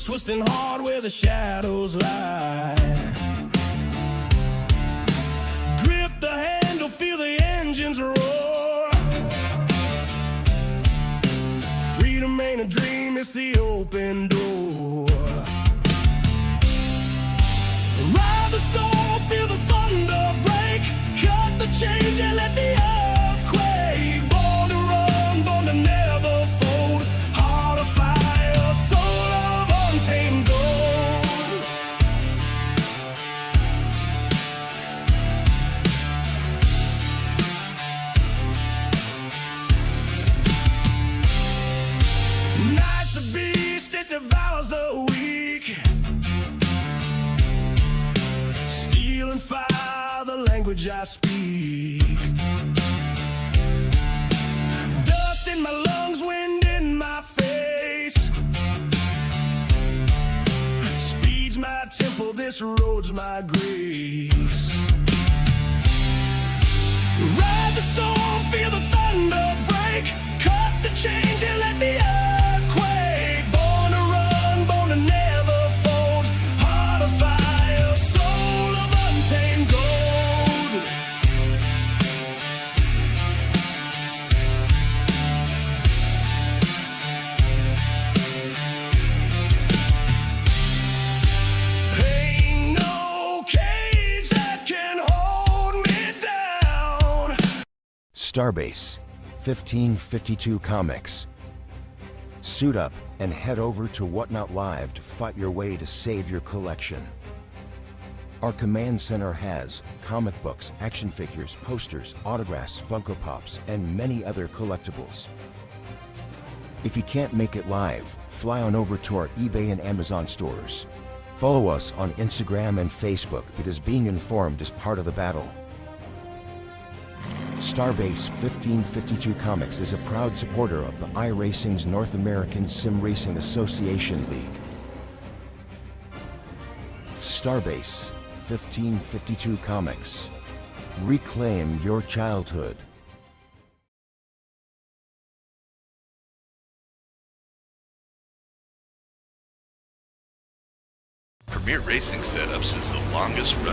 wheels twisting hard where the shadows lie. Grip the handle, feel the engines roar. Freedom ain't a dream, it's the open door. Ride the storm, feel the thunder break. Cut the change and let the earth quake. Born to run, born to never fold. Heart of fire, soul of untamed gold. Night's a beast, it devours the weak. Steel and fire, the language I speak. Dust in my lungs, wind in my face. Speed's my tempo, this road's my grace. Ride the storm, feel the thunder break. Cut the change and let the earth quake. Born to run, born to never fold. Heart of fire, soul of untamed gold. Ain't no cage that can hold me down. Starbase 1552 Comics. Suit up and head over to Whatnot Live to fight your way to save your collection. Our command center has comic books, action figures, posters, autographs, Funko Pops, and many other collectibles. If you can't make it live, fly on over to our eBay and Amazon stores. Follow us on Instagram and Facebook because being informed is part of the battle. Starbase 1552 Comics is a proud supporter of the iRacing's North American Sim Racing Association League. Starbase 1552 Comics. Reclaim your childhood. Premier Racing Setups is the longest run.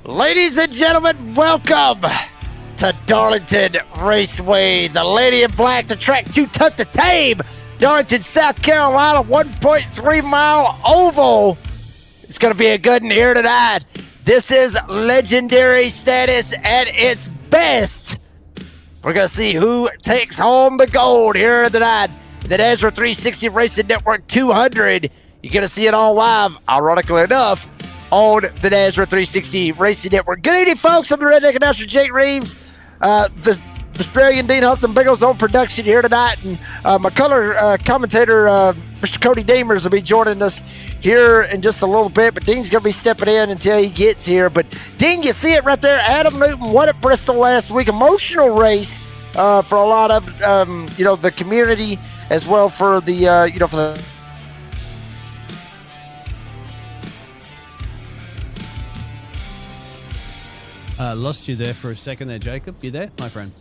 Ladies and gentlemen, welcome to Darlington Raceway. The Lady in Black, the track 2 took the tame. Darlington, South Carolina, 1.3 mile oval. It's going to be a good one here tonight. This is legendary status at its best. We're going to see who takes home the gold here tonight. The NASRA 360 Racing Network 200. You're going to see it all live, ironically enough, on the NASRA 360 Racing Network. Good evening, folks. I'm the Redneck Announcer, Jake Reeves. The Australian Dean Humpton Biggles on production here tonight. And my color commentator, Mr. Cody Deemers, will be joining us here in just a little bit. But Dean's going to be stepping in until he gets here. But, Dean, you see it right there. Adam Newton won at Bristol last week. Emotional race for a lot of, the community as well for the, for the lost you there for a second there, Jacob. You there, my friend?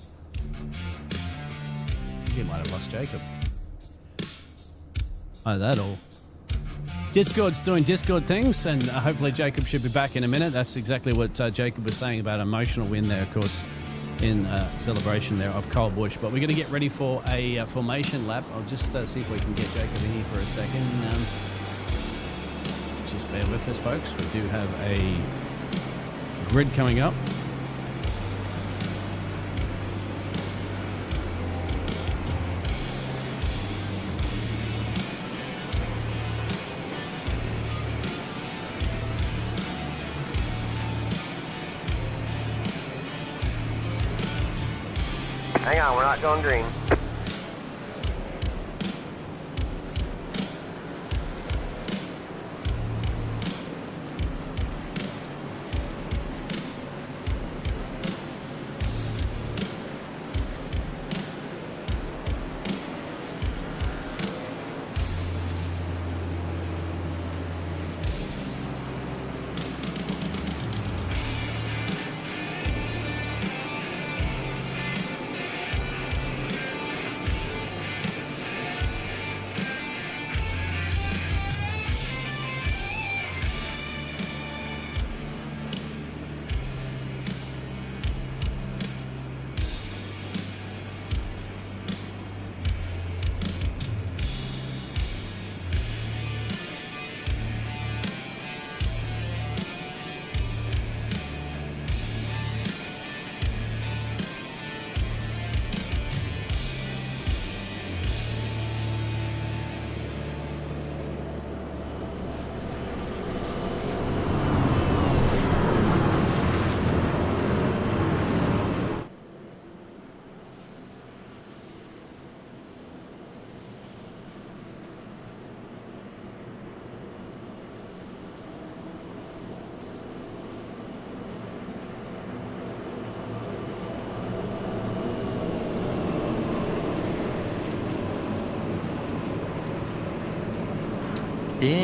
You might have lost Jacob. Oh, that all. Discord's doing Discord things, and hopefully Jacob should be back in a minute. That's exactly what Jacob was saying about emotional win there, of course, in celebration there of Cole Busch. But we're going to get ready for a formation lap. I'll just see if we can get Jacob in here for a second. Just bear with us, folks. We do have a grid coming up. Hang on, we're not going green.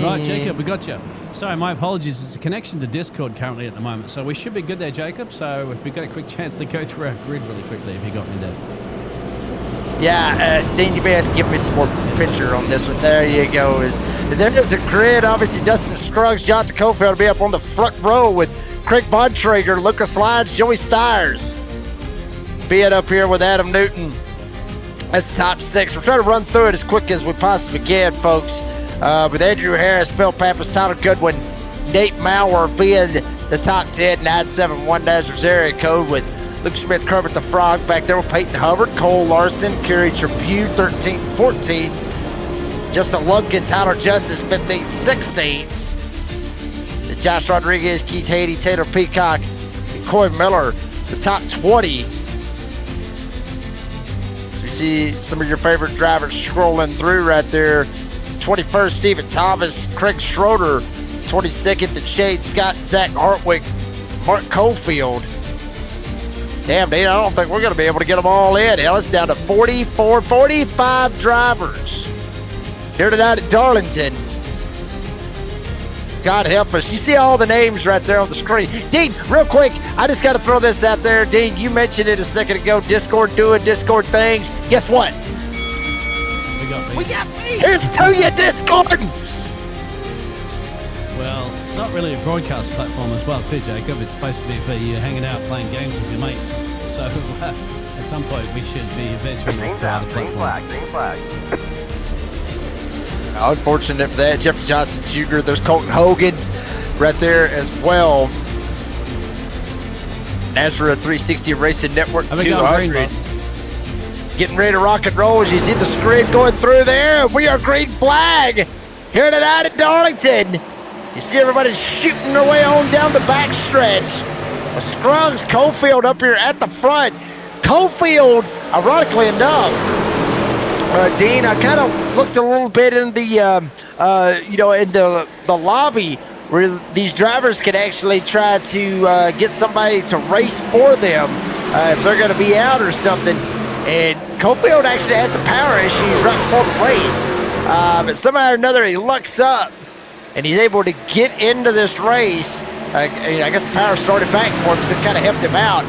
Right, Jacob, we got you. Sorry, my apologies. It's a connection to Discord currently at the moment, so we should be good there, Jacob. So if we got a quick chance to go through our grid really quickly, if you got me there. Yeah, Dean, you may have to give me some more picture on this one. There you go. There's the grid. Obviously, Dustin Scruggs, Jonathan Cofield will be up on the front row with Craig Bontrager, Lucas Lyons, Joey Stiers. Being up here with Adam Newton. That's the top 6. We're trying to run through it as quick as we possibly can, folks. With Andrew Harris, Phil Pappas, Tyler Goodwin, Nate Maurer being the top 10, 971 NASRA's area code with Luke Smith, Kermit the Frog back there with Peyton Hubbard, Cole Larson, Kerry Tribune, 13th, 14th. Justin Lumpkin, Tyler Justice, 15th, 16th. Josh Rodriguez, Keith Haiti, Taylor Peacock, and Coy Miller, the top 20. So we see some of your favorite drivers scrolling through right there. 21st, Stephen Thomas, Craig Schroeder. 22nd, the Shade Scott, Zach Hartwick, Mark Cofield. Damn, Dean, I don't think we're going to be able to get them all in. Hell, it's down to 45 drivers here tonight at Darlington. God help us. You see all the names right there on the screen. Dean, real quick, I just got to throw this out there. Dean, you mentioned it a second ago, Discord doing Discord things. Guess what? We got me. Here's to you, Discord! Well, it's not really a broadcast platform as well, too, Jacob. It's supposed to be for you hanging out playing games with your mates. So at some point, we should be venturing off to other platforms. Green flag. Unfortunate for that. Jeffrey Johnson Jr., there's Colton Hogan right there as well. NASRA 360 Racing Network 200. Getting ready to rock and roll as you see the screen going through there. We are green flag here tonight at Darlington. You see everybody shooting their way on down the back stretch. Scruggs, Cofield up here at the front. Cofield, ironically enough, Dean, I kind of looked a little bit in the, in the lobby where these drivers can actually try to get somebody to race for them if they're going to be out or something. And Cofield actually has some power issues right before the race. But somehow or another, he lucks up and he's able to get into this race. I guess the power started back for him, so it kind of helped him out.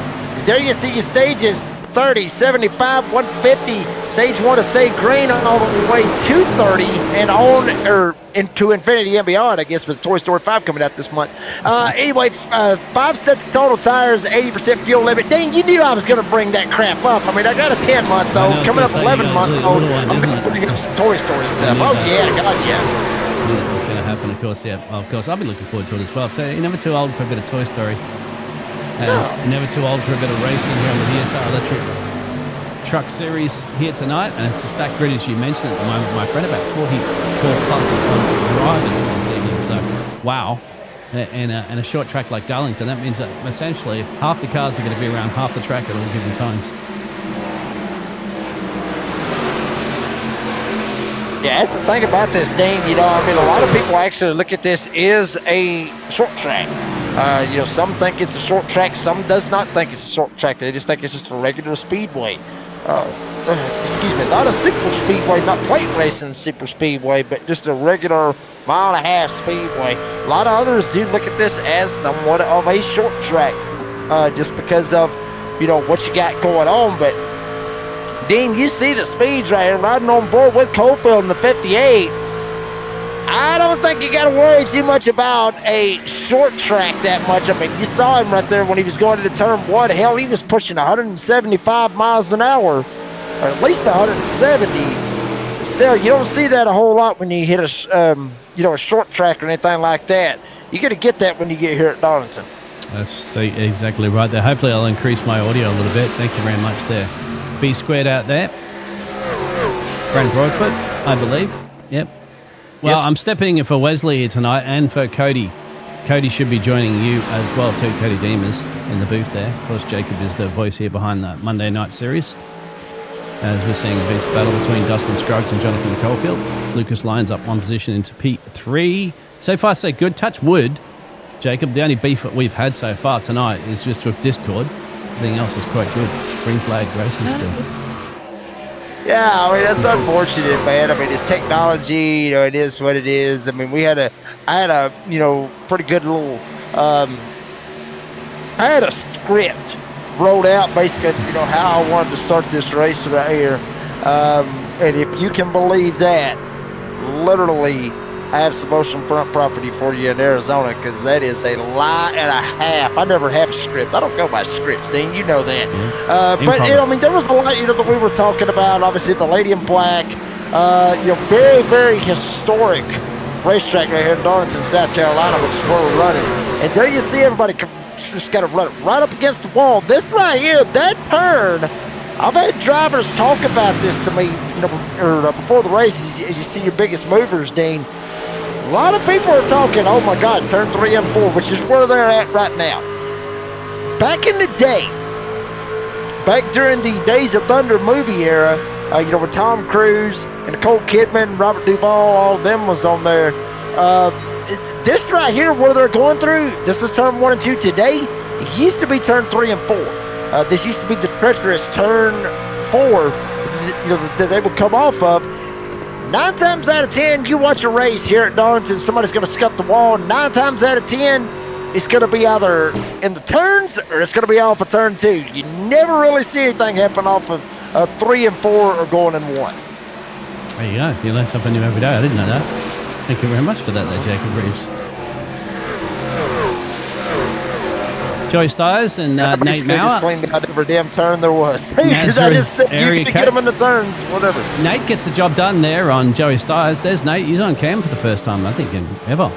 There you see your stages, 30, 75, 150. Stage 1 to stay green all the way to 30 and on or into infinity and beyond, I guess, with Toy Story 5 coming out this month. Anyway, 5 sets of total tires, 80% fuel limit. Dang, you knew I was going to bring that crap up. I mean, I got a 10-month-old, coming up 11-month-old. I'm going to bring up some Toy Story stuff. Oh, yeah, God, yeah. That was going to happen, of course, yeah. Well, of course, I've been looking forward to it as well. So you're never too old for a bit of Toy Story. Never too old for a bit of racing here on the DSR Electric Truck Series here tonight. And it's a stacked grid, as you mentioned at the moment, my friend, about 44 plus drivers this evening. So, wow. In a short track like Darlington, that means that essentially half the cars are going to be around half the track at all given times. Yeah, that's the thing about this, Dean. You know, I mean, a lot of people actually look at this as a short track. You know, some think it's a short track, some does not think it's a short track. They just think it's just a regular speedway. Excuse me, not a super speedway, not plate racing super speedway, but just a regular mile-and-a-half speedway. A lot of others do look at this as somewhat of a short track, just because of, you know, what you got going on. But Dean, you see the speeds right here, riding on board with Cofield in the 58. I don't think you got to worry too much about a short track that much. I mean, you saw him right there when he was going into turn one. Hell, he was pushing 175 miles an hour, or at least 170. Still, you don't see that a whole lot when you hit a, you know, a short track or anything like that. You're going to get that when you get here at Darlington. That's exactly right there. Hopefully I'll increase my audio a little bit. Thank you very much there. B squared out there. Brent Broadfoot, I believe. Yep. Well, yes. I'm stepping in for Wesley here tonight and for Cody. Cody should be joining you as well too, Cody Deemers, in the booth there. Of course, Jacob is the voice here behind the Monday night series. As we're seeing a big battle between Dustin Scruggs and Jonathan Caulfield. Lucas Lyons up one position into P3. So far, so good. Touch wood. Jacob, the only beef that we've had so far tonight is just with Discord. Everything else is quite good. Green flag racing still. Yeah, I mean, that's unfortunate, man. I mean, it's technology, you know, it is what it is. I mean, I had a, you know, pretty good little, I had a script wrote out basically, you know, how I wanted to start this race right here. And if you can believe that, literally, I have some oceanfront property for you in Arizona, because that is a lie and a half. I never have a script. I don't go by scripts, Dean. You know that. But, you know, I mean, there was a lot, you know, that we were talking about. Obviously, the Lady in Black, you know, very, very historic racetrack right here in Darlington, South Carolina, which is where we're running. And there you see everybody just got to run it right up against the wall. This right here, that turn, I've had drivers talk about this to me, you know, or before the race, as you see your biggest movers, Dean. A lot of people are talking, oh my God, turn 3 and 4, which is where they're at right now. Back in the day, back during the Days of Thunder movie era, you know, with Tom Cruise and Nicole Kidman, Robert Duvall, all of them was on there. This right here, where they're going through, this is turn 1 and 2 today. It used to be turn 3 and 4. This used to be the treacherous turn 4, you know, that they would come off of. 9 times out of 10, you watch a race here at Darlington, somebody's going to scuff the wall. 9 times out of 10, it's going to be either in the turns or it's going to be off of turn 2. You never really see anything happen off of 3 and 4 or going in 1. There you go. You learn something new every day. I didn't know that. Thank you very much for that there, Jacob Reeves. Joey Stiers and Nate Mauer. Just cleaned out every damn turn there was. Because I just said you can get them in the turns, whatever. Nate gets the job done there on Joey Stiers. There's Nate. He's on cam for the first time, I think, I've ever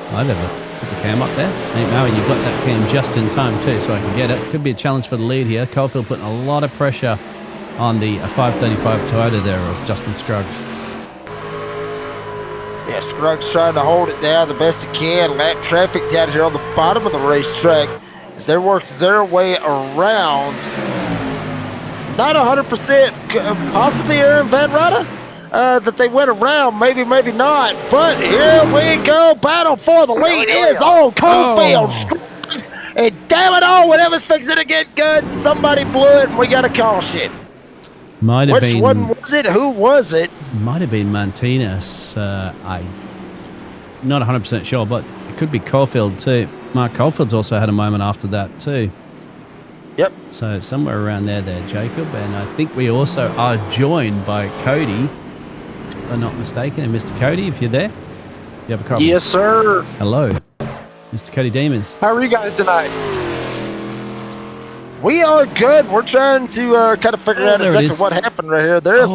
put the cam up there. Nate Mauer, you've got that cam just in time too, so I can get it. Could be a challenge for the lead here. Caulfield putting a lot of pressure on the 535 Toyota there of Justin Scruggs. Yeah, Scruggs trying to hold it down the best he can. Lap traffic down here on the bottom of the racetrack as they work their way around. Not 100%, possibly Aaron Van Rada, that they went around. Maybe, maybe not. But here we go. Battle for the lead is on Caulfield. Scruggs. And damn it all, whenever it's fixing to get good, somebody blew it and we got a caution. Might have been. Which one was it? Who was it? Might have been Martinez. I'm not 100% sure, but it could be Caulfield too. Mark Caulfield's also had a moment after that too. Yep. So somewhere around there, Jacob. And I think we also are joined by Cody, if I'm not mistaken. And Mr. Cody, if you're there, you have a comment? Yes, sir. Hello, Mr. Cody Demons. How are you guys tonight? We are good. We're trying to kind of figure out exactly what happened right here. There is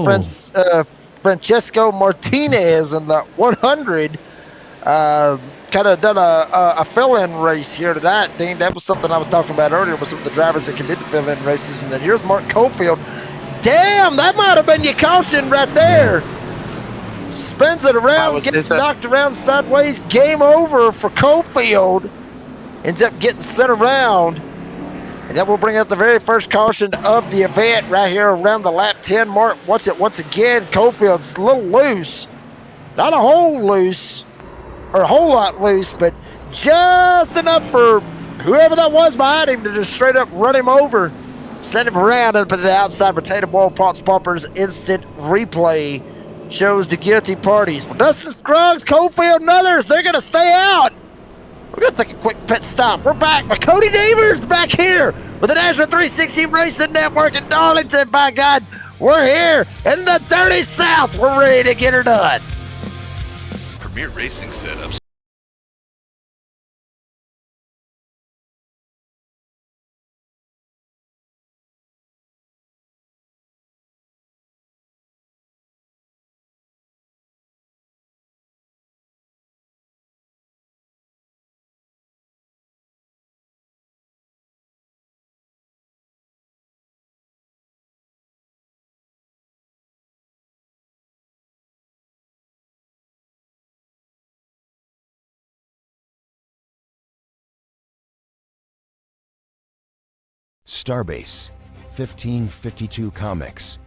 Francesco Martinez in the 100. Kind of done a fill-in race here tonight, Dean. That was something I was talking about earlier with some of the drivers that can do the fill-in races. And then here's Mark Caulfield. Damn, that might have been your caution right there. Spins it around, gets knocked around sideways. Game over for Caulfield. Ends up getting sent around. And that will bring out the very first caution of the event right here around the lap 10 mark. Once again, Caulfield's a little loose. Not a whole loose, or a whole lot loose, but just enough for whoever that was behind him to just straight up run him over, send him around up at the outside. Potato Bowl Pots Bumpers instant replay shows the guilty parties. Well, Dustin Scruggs, Cofield, and others, they're going to stay out. We're going to take a quick pit stop. We're back with Cody Devers back here with the NASRA 360 Racing Network in Darlington. By God, we're here in the dirty South. We're ready to get her done. Premier Racing Setups. Starbase, 1552 Comics.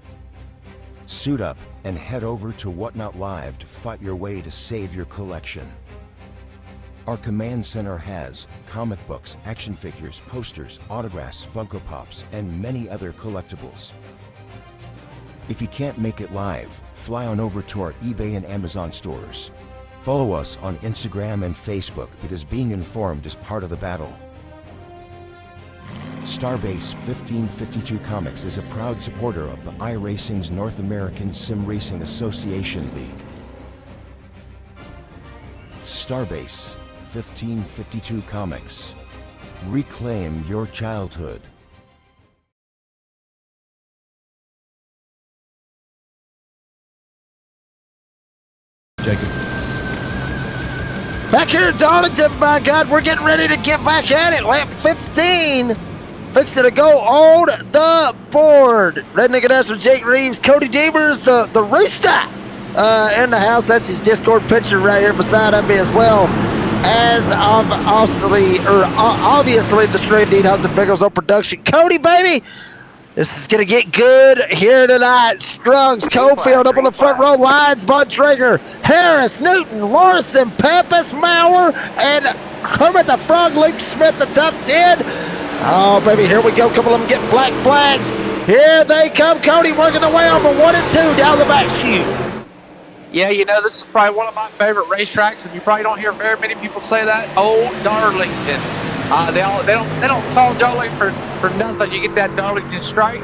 Suit up and head over to Whatnot Live to fight your way to save your collection. Our command center has comic books, action figures, posters, autographs, Funko Pops, and many other collectibles. If you can't make it live, fly on over to our eBay and Amazon stores. Follow us on Instagram and Facebook because being informed is part of the battle. Starbase 1552 Comics is a proud supporter of the iRacing's North American Sim Racing Association League. Starbase 1552 Comics. Reclaim your childhood. Jacob. Back here in Darlington, by God, we're getting ready to get back at it. Lap 15. Fixing to go on the board. Redneck Announcer Jake Reeves, Cody Devers, the Rooster in the house. That's his Discord picture right here beside me as well. As obviously the Stray Dean Hunter Biggles on production. Cody, baby, this is going to get good here tonight. Strungs, Cofield up on the front row lines. Bontrager, Harris, Newton, Larson, Pappas, Maurer, and Kermit the Frog, Luke Smith, the top 10. Oh, baby, here we go. A couple of them getting black flags. Here they come. Cody working their way over 1 and 2 down the back chute. Yeah, you know, this is probably one of my favorite racetracks, and you probably don't hear very many people say that. Old Darlington. They don't call Darlington for nothing. You get that Darlington strike,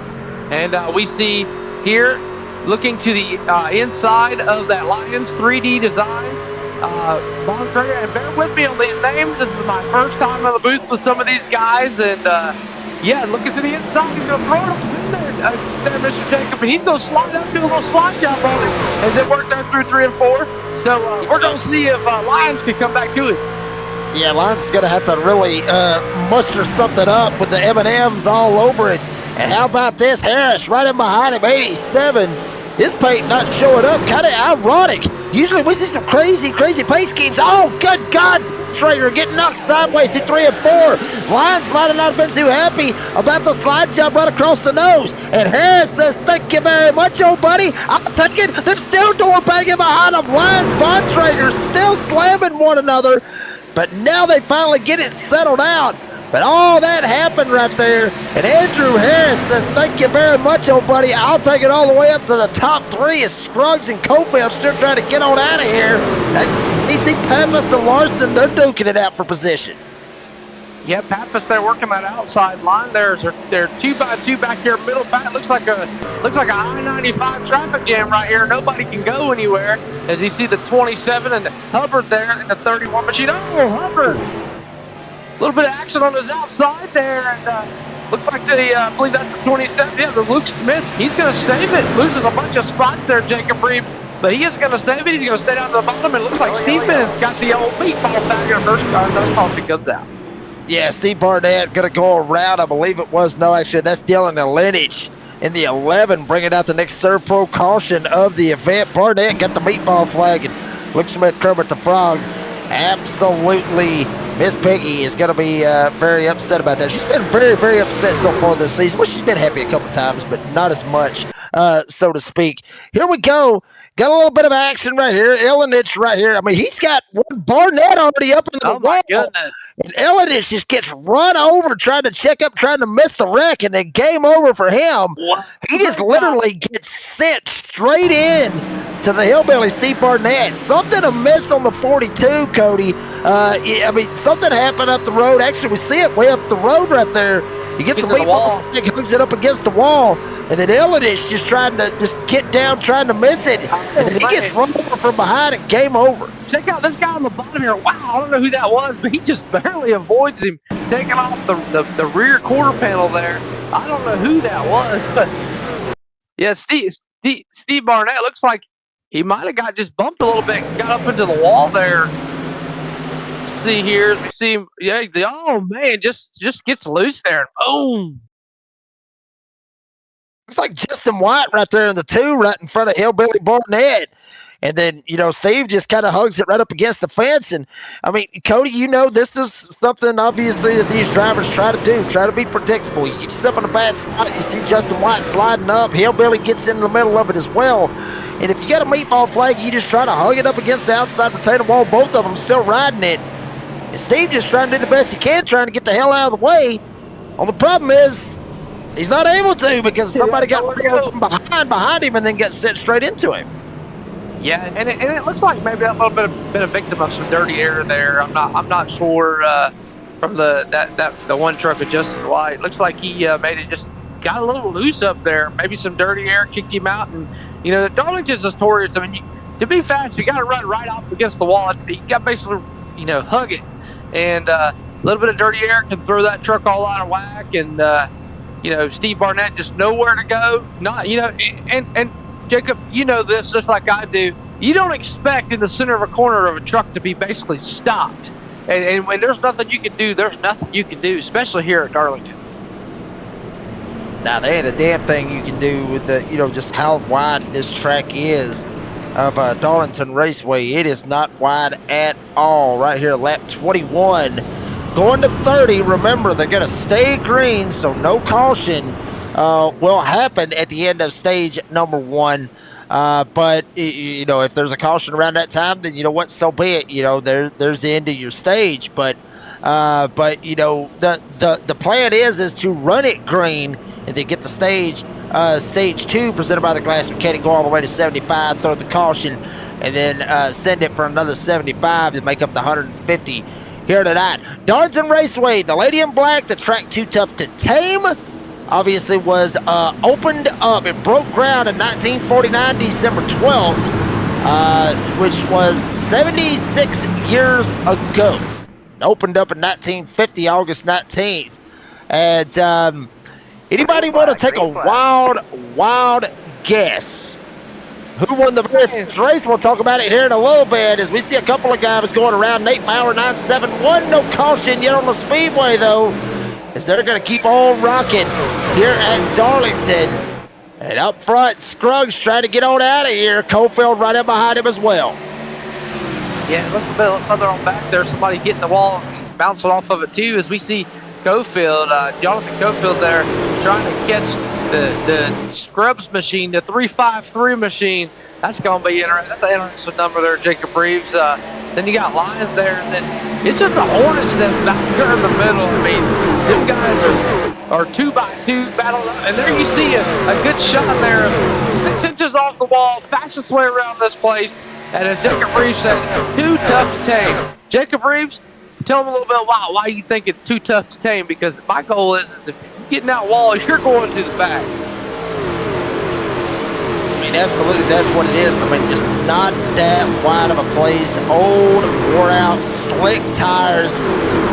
and we see here, looking to the inside of that Lions 3D Designs. Bontrager, and bear with me on the name. This is my first time on the booth with some of these guys, and yeah, looking to the inside, he's going to throw it in there, Mr. Jacob, and he's going to slide up, do a little slide jump on it as it worked out through 3 and 4. So we're going to see if Lions can come back to it. Yeah, Lions is going to have to really muster something up with the M&Ms all over it. And how about this? Harris right in behind him, 87. His paint not showing up, kind of ironic. Usually we see some crazy pace schemes. Oh, good God. Trader getting knocked sideways to 3 and 4. Lions might have not been too happy about the slide jump right across the nose. And Harris says, thank you very much, old buddy. I'll take it. They're still door banging behind them. Lions, Bontrager still slamming one another. But now they finally get it settled out. But all that happened right there. And Andrew Harris says, thank you very much, old buddy. I'll take it all the way up to the top 3 as Scruggs and Cofield still trying to get on out of here. You see Pappas and Larson, they're duking it out for position. Yeah, Pappas, they're working that outside line. They're 2x2 back here, middle back. Looks like a I-95 traffic jam right here. Nobody can go anywhere. As you see the 27 and Hubbard there in the 31 machine. Oh, Hubbard! A little bit of action on his outside there, and looks like I believe that's the 27. Yeah, the Luke Smith, he's going to save it. Loses a bunch of spots there, Jacob Reeves, but he is going to save it. He's going to stay down to the bottom, and it looks like Steve Bennett's got the old meatball back in first car. No policy comes out. Yeah, Steve Barnett going to go around, I believe it was. No, actually, that's Dylan Lenich in the 11, bringing out the next Serve Pro caution of the event. Barnett got the meatball flag, and Luke Smith, Kermit the Frog, absolutely. Miss Peggy is going to be very upset about that. She's been very upset so far this season. Well, she's been happy a couple times, but not as much so to speak. Here we go. Got a little bit of action right here. Elenich right here. I mean, he's got one Barnett already up into the wall. my goodness. And Elenich just gets run over trying to check up, trying to miss the wreck, and then game over for him. What? He just literally gets sent straight in to the hillbilly Steve Barnett. Something amiss on the 42, Cody. I mean, something happened up the road. Actually, we see it way up the road right there. He gets the wall, hooks it up against the wall, and then Elenich just trying to just get down, trying to miss it. And then he gets run over from behind and game over. Check out this guy on the bottom here. Wow, I don't know who that was, but he just barely avoids him taking off the rear quarter panel there. I don't know who that was, but yeah, Steve Barnett looks like he might have got just bumped a little bit and got up into the wall there. Let's see here as we see him. Yeah, oh man, just gets loose there and boom. Looks like Justin White right there in the 2, right in front of hillbilly Barnett. And then, Steve just kind of hugs it right up against the fence. And, I mean, Cody, this is something, obviously, that these drivers try to do, try to be predictable. You get yourself in a bad spot, you see Justin White sliding up. Hillbilly gets in the middle of it as well. And if you got a meatball flag, you just try to hug it up against the outside retaining wall. Both of them still riding it. And Steve just trying to do the best he can, trying to get the hell out of the way. Well, the problem is, he's not able to because somebody got from behind him and then got sent straight into him. Yeah, and it looks like maybe a little bit of victim of some dirty air there. I'm not sure from the one truck of Justin White. Looks like he made it just got a little loose up there. Maybe some dirty air kicked him out, and Darlington's notorious. I mean, to be fast, you got to run right off against the wall. You got to basically hug it, and a little bit of dirty air can throw that truck all out of whack. And Steve Barnett just nowhere to go. And Jacob, this just like I do. You don't expect in the center of a corner of a truck to be basically stopped. And when there's nothing you can do, there's nothing you can do, especially here at Darlington. Now, there ain't a damn thing you can do with just how wide this track is of Darlington Raceway. It is not wide at all. Right here, lap 21. Going to 30. Remember, they're going to stay green, so no caution will happen at the end of stage number 1. But if there's a caution around that time, then so be it. There's the end of your stage. But the plan is to run it green and then get the stage 2 presented by the Glass Mechanic, go all the way to 75, throw the caution, and then send it for another 75 to make up the 150 here tonight. Darlington Raceway, the lady in black, the track too tough to tame, obviously was opened up. It broke ground in 1949, December 12th, which was 76 years ago. It opened up in 1950, August 19th. And anybody want to take a wild guess? Who won the very first race? We'll talk about it here in a little bit as we see a couple of guys going around. Nate Maurer, 971. No caution yet on the speedway, though, as they're going to keep on rocking here at Darlington. And up front, Scruggs trying to get on out of here. Cofield right up behind him as well. Yeah, let's a bit further on back there. Somebody hitting the wall, bouncing off of it, too, as we see Cofield, Jonathan Cofield there trying to catch the Scrubs machine, the 353 machine. That's going to be interesting. That's an interesting number there, Jacob Reeves. Then you got Lyons there, and then it's just the Hornets that's back there in the middle. I mean, them guys are 2x2 battling, and there you see a good shot there, 6 inches off the wall, fastest way around this place. And as Jacob Reeves said, too tough to tame. Jacob Reeves, tell them a little bit why you think it's too tough to tame, because my goal is if you get in that wall, you're going to the back. I mean, absolutely, that's what it is. I mean, just not that wide of a place. Old, wore out, slick tires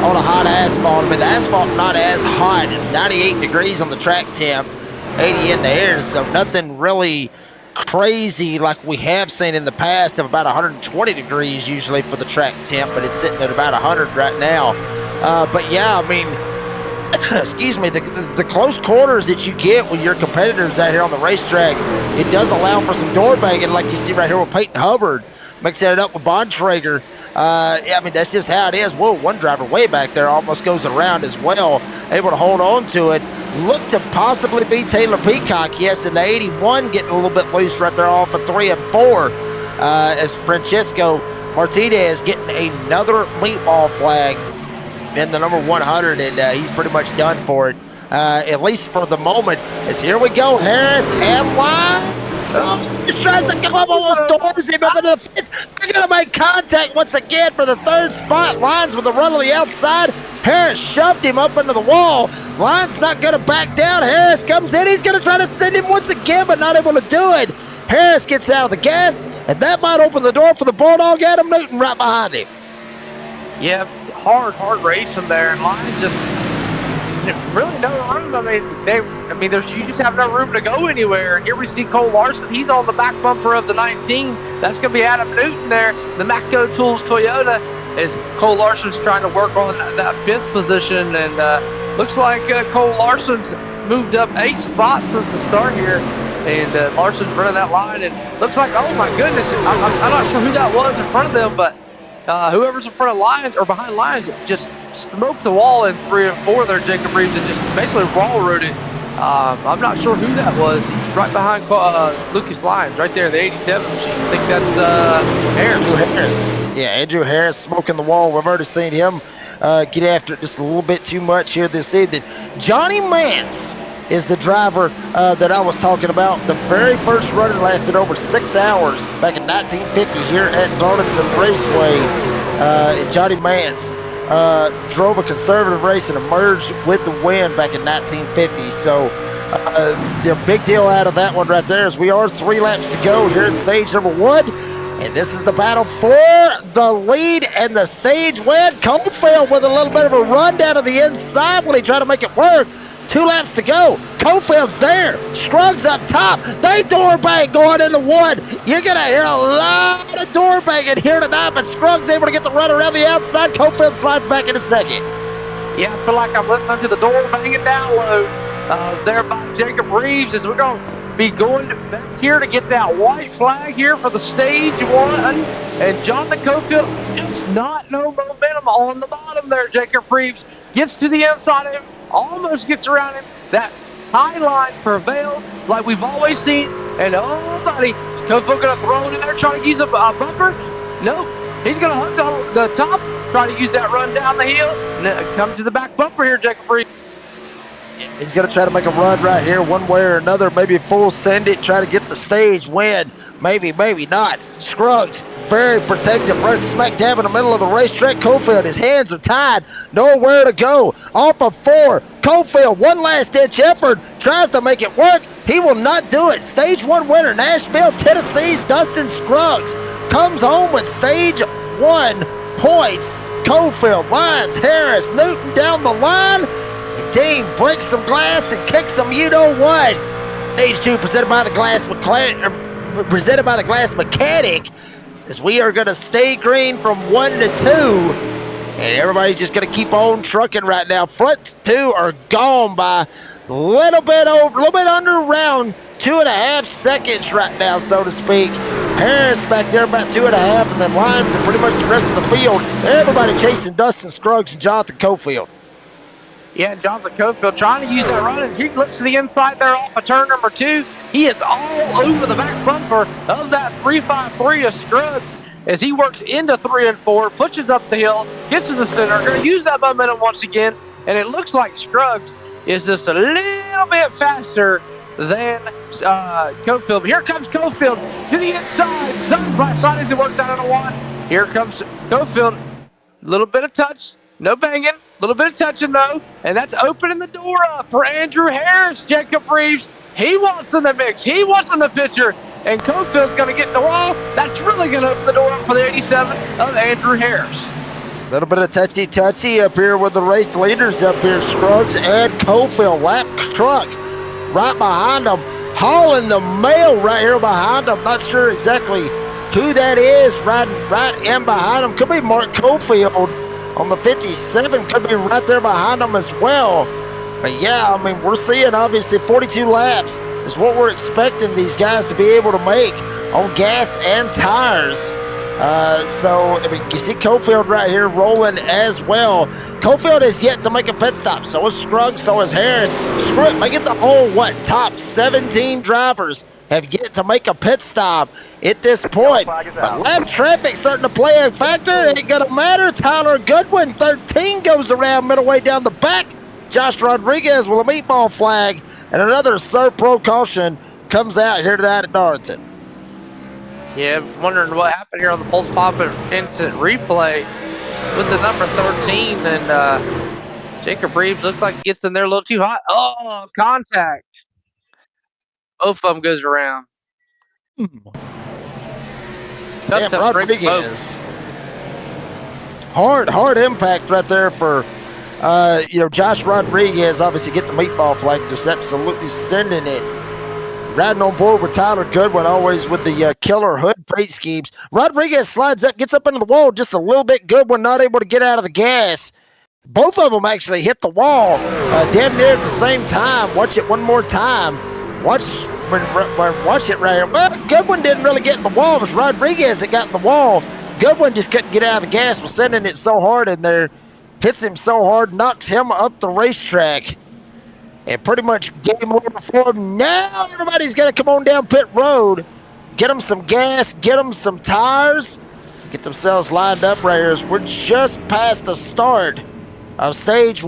on a hot asphalt. I mean, the asphalt not as hot. It's 98 degrees on the track temp, 80 in the air, so nothing really crazy like we have seen in the past of about 120 degrees usually for the track temp, but it's sitting at about 100 right now. But yeah, I mean, excuse me, the close quarters that you get with your competitors out here on the racetrack, it does allow for some door banging like you see right here with Peyton Hubbard, mixing it up with Bontrager I mean, that's just how it is. Whoa, one driver way back there almost goes around as well, able to hold on to it. Look to possibly be Taylor Peacock, yes, in the 81, getting a little bit loose right there off of 3 and 4, as Francesco Martinez getting another meatball flag in the number 100, and he's pretty much done for it, at least for the moment. As here we go, Harris and Line. Just tries to come up, almost doors him up into the fence. They're going to make contact once again for the 3rd spot. Lines with a run on the outside. Harris shoved him up into the wall. Lines not going to back down. Harris comes in. He's going to try to send him once again, but not able to do it. Harris gets out of the gas, and that might open the door for the Bulldog Adam Newton right behind him. Yeah, hard racing there, and Lines just really no room. You just have no room to go anywhere. Here we see Cole Larson. He's on the back bumper of the 19. That's going to be Adam Newton there. The Matco Tools Toyota, as Cole Larson's trying to work on that 5th position, and looks like Cole Larson's moved up 8 spots since the start here. And Larson's running that line, and looks like, oh my goodness, I'm not sure who that was in front of them, but whoever's in front of Lines or behind Lines just smoked the wall in 3 and 4 there, Jacob Reeves, and just basically railroaded it. I'm not sure who that was. He's right behind Lucas Lyons, right there in the 87 machine. I think that's Harris. Andrew Harris. Yeah, Andrew Harris smoking the wall. We've already seen him get after it just a little bit too much here this evening. Johnny Mance is the driver that I was talking about. The very first run it lasted over 6 hours back in 1950 here at Darlington Raceway. Johnny Mance drove a conservative race and emerged with the win back in 1950. So the big deal out of that one right there is we are 3 laps to go here at stage number 1. And this is the battle for the lead and the stage win. Cofield with a little bit of a run down to the inside when he tried to make it work. 2 laps to go. Cofield's there. Scruggs up top. They door bang going into 1. You're going to hear a lot of door banging here tonight, but Scruggs able to get the run around the outside. Cofield slides back into 2nd. Yeah, I feel like I'm listening to the door banging download there by Jacob Reeves, as we're going to be going back here to get that white flag here for the stage 1. And Jonathan Cofield, it's not no momentum on the bottom there. Jacob Reeves gets to the inside of him, almost gets around him. That high line prevails like we've always seen. And oh, buddy, Cofield going to throw it in there, trying to use a bumper. Nope, he's going to hook on the top, try to use that run down the hill, and come to the back bumper here, Jacob Reeves. He's going to try to make a run right here one way or another, maybe full send it, try to get the stage win. Maybe not. Scruggs, very protective, right smack dab in the middle of the racetrack. Cofield, his hands are tied, nowhere to go. Off of 4, Cofield, one last ditch effort, tries to make it work. He will not do it. Stage 1 winner, Nashville, Tennessee's Dustin Scruggs comes home with stage 1 points. Cofield, Lyons, Harris, Newton down the line. Dean breaks some glass and kicks some you-know-what. Stage 2 presented by the Glass Mechanic, as we are going to stay green from 1 to 2. And everybody's just going to keep on trucking right now. Front 2 are gone by a little bit under around 2.5 seconds right now, so to speak. Harris back there about 2.5, and then Lyons and pretty much the rest of the field. Everybody chasing Dustin Scruggs and Jonathan Cofield. Yeah, Jonathan Cofield trying to use that run as he looks to the inside there off of turn number 2. He is all over the back bumper of that 353 of Scruggs as he works into 3 and 4, pushes up the hill, gets to the center, going to use that momentum once again, and it looks like Scruggs is just a little bit faster than Cofield. Here comes Cofield to the inside, side by side as he works down on 1. Here comes Cofield, a little bit of touch, no banging. A little bit of touching, though, and that's opening the door up for Andrew Harris. Jacob Reeves, he wants in the mix. He wants in the picture, and Cofield's going to get in the wall. That's really going to open the door up for the 87 of Andrew Harris. A little bit of touchy-touchy up here with the race leaders up here. Scruggs and Cofield, lap truck right behind them, hauling the mail right here behind them. Not sure exactly who that is riding right in behind them. Could be Mark Cofield on the 57, could be right there behind them as well. But yeah, I mean, we're seeing obviously 42 laps is what we're expecting these guys to be able to make on gas and tires. So, I mean, you see Cofield right here rolling as well. Cofield has yet to make a pit stop. So is Scruggs, so is Harris. Screw it, make it the whole, top 17 drivers have yet to make a pit stop at this point. But lap traffic starting to play a factor. It ain't gonna matter. Tyler Goodwin, 13, goes around middle way down the back. Josh Rodriguez with a meatball flag. And another Pro caution comes out here tonight at Darlington. Yeah, wondering what happened here on the Pulse Pop instant replay with the number 13, and Jacob Reeves looks like he gets in there a little too hot. Oh, contact. Both of them goes around. Damn, Rodriguez. Hard impact right there for, Josh Rodriguez, obviously getting the meatball flag, just absolutely sending it. Riding on board with Tyler Goodwin, always with the killer hood paint schemes. Rodriguez slides up, gets up into the wall just a little bit. Goodwin not able to get out of the gas. Both of them actually hit the wall damn near at the same time. Watch it one more time. Watch it right here. Well, Goodwin didn't really get in the wall. It was Rodriguez that got in the wall. Goodwin just couldn't get out of the gas, was sending it so hard in there. Hits him so hard, knocks him up the racetrack. And pretty much game over for him. Now everybody's got to come on down pit road, get them some gas, get them some tires, get themselves lined up right here as we're just past the start of stage 2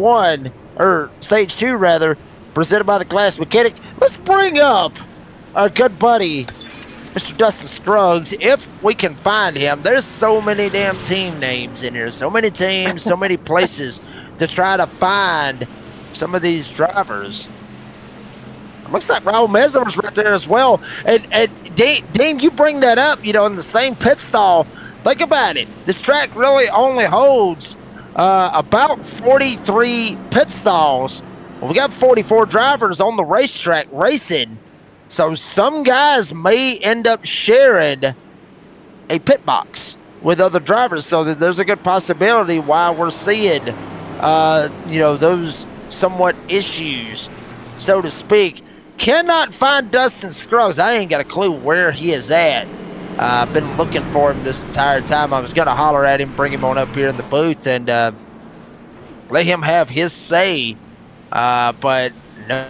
rather, presented by the Glass Mechanic. Let's bring up our good buddy, Mr. Dustin Scruggs, if we can find him. There's so many damn team names in here, so many teams, so many places to try to find some of these drivers. It looks like Raul Meza was right there as well. And Dean, you bring that up, in the same pit stall. Think about it. This track really only holds about 43 pit stalls. Well, we got 44 drivers on the racetrack racing. So some guys may end up sharing a pit box with other drivers. So there's a good possibility why we're seeing, those somewhat issues, so to speak. Cannot find Dustin Scruggs. I ain't got a clue where he is at. I've been looking for him this entire time. I was going to holler at him, bring him on up here in the booth, and let him have his say. But no.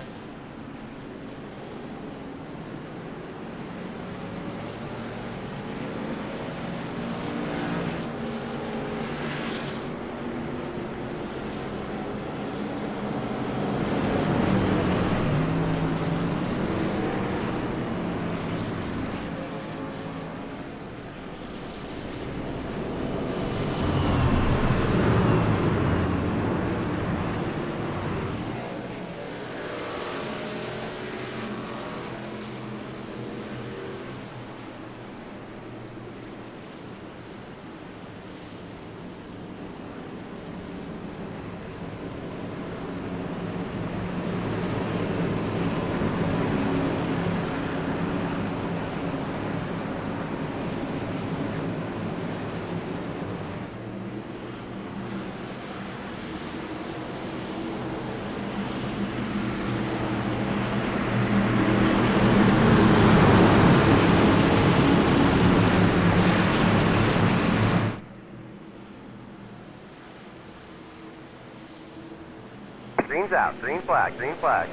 Green's out. Green flag. Green flag.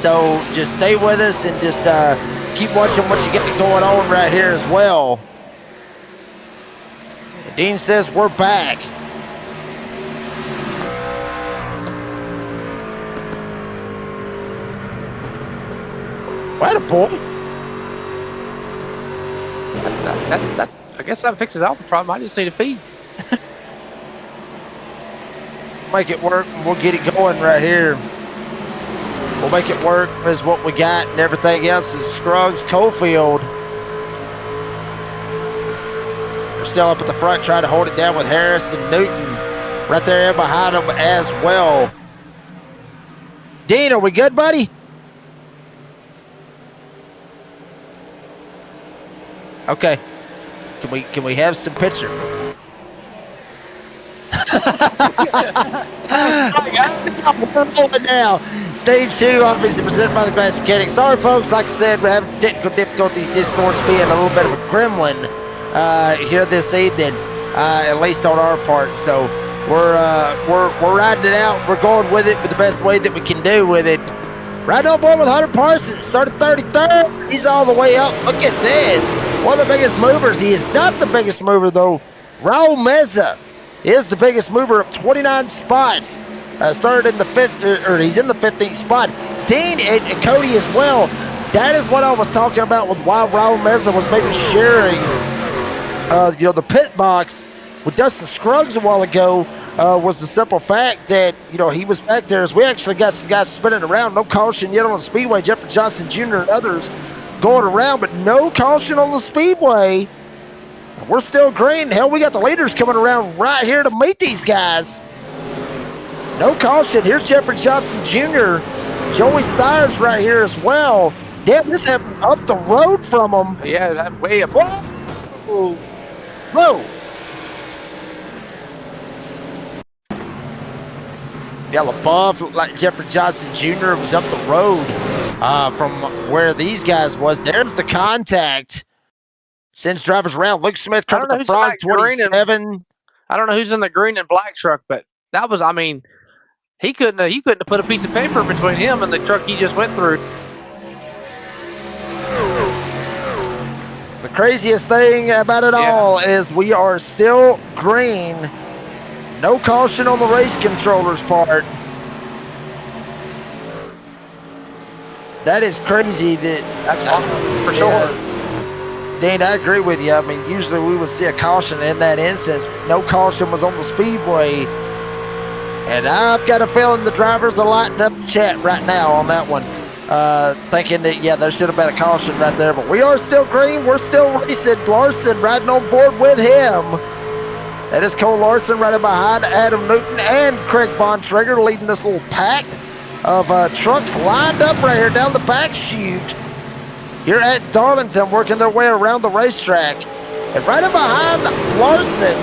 So just stay with us and just keep watching what you get going on right here as well. Dean says we're back. What a boy. I guess that fixes all the problem. I just need a feed. Make it work and we'll get it going right here. We'll make it work is what we got, and everything else is Scruggs Coalfield. We're still up at the front trying to hold it down with Harris and Newton right there behind them as well. Dean, are we good, buddy? Okay. Can we have some picture? We're rolling now. Stage 2, obviously presented by the Glass Mechanics. Sorry, folks. Like I said, we're having some technical difficulties. Discord's being a little bit of a gremlin here this evening, at least on our part. So we're riding it out. We're going with it with the best way that we can do with it. Riding on board with Hunter Parsons, started 33rd. He's all the way up. Look at this. One of the biggest movers. He is not the biggest mover, though. Raul Meza is the biggest mover up 29 spots. Started in the he's in the 15th spot. Dean and Cody as well. That is what I was talking about with why Raul Meza was maybe sharing, the pit box with Dustin Scruggs a while ago. Was the simple fact that, he was back there as we actually got some guys spinning around. No caution yet on the speedway. Jeffrey Johnson Jr. and others going around, but no caution on the speedway. We're still green. Hell, we got the leaders coming around right here to meet these guys. No caution. Here's Jeffrey Johnson Jr. Joey Stires right here as well. Damn, this happened up the road from them. Yeah, that way up. Whoa. Whoa. Yeah, LaBeouf looked like Jeffrey Johnson Jr. was up the road from where these guys was. There's the contact. Sends drivers around. Luke Smith coming to the front, 27. I don't know who's in the green and black truck, but that was, he couldn't have put a piece of paper between him and the truck he just went through. The craziest thing about it all is we are still green. No caution on the race controller's part. That is crazy. That's awesome, for sure. Dean, I agree with you. Usually we would see a caution in that instance. No caution was on the speedway. And I've got a feeling the drivers are lighting up the chat right now on that one. Thinking that, there should have been a caution right there. But we are still green. We're still racing. Larson riding on board with him. That is Cole Larson right behind Adam Newton and Craig Bontrager leading this little pack of trucks lined up right here down the back chute. Here at Darlington, working their way around the racetrack. And right behind Larson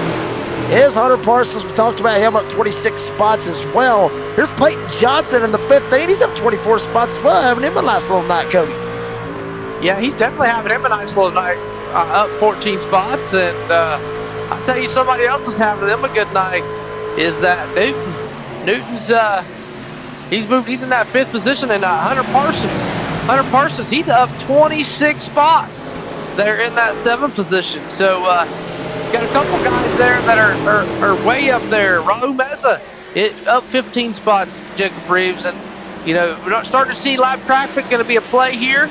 is Hunter Parsons. We talked about him up 26 spots as well. Here's Peyton Johnson in the 15. He's up 24 spots as well, having him a nice little night, Cody. Yeah, he's definitely having him a nice little night, up 14 spots. And I'll tell you, somebody else is having him a good night is that Newton. Newton's, he's in that 5th position, and Hunter Parsons, he's up 26 spots. They're in that 7th position. So, got a couple guys there that are way up there. Raul Meza, up 15 spots, Jacob Reeves. And, we're not starting to see live traffic going to be a play here.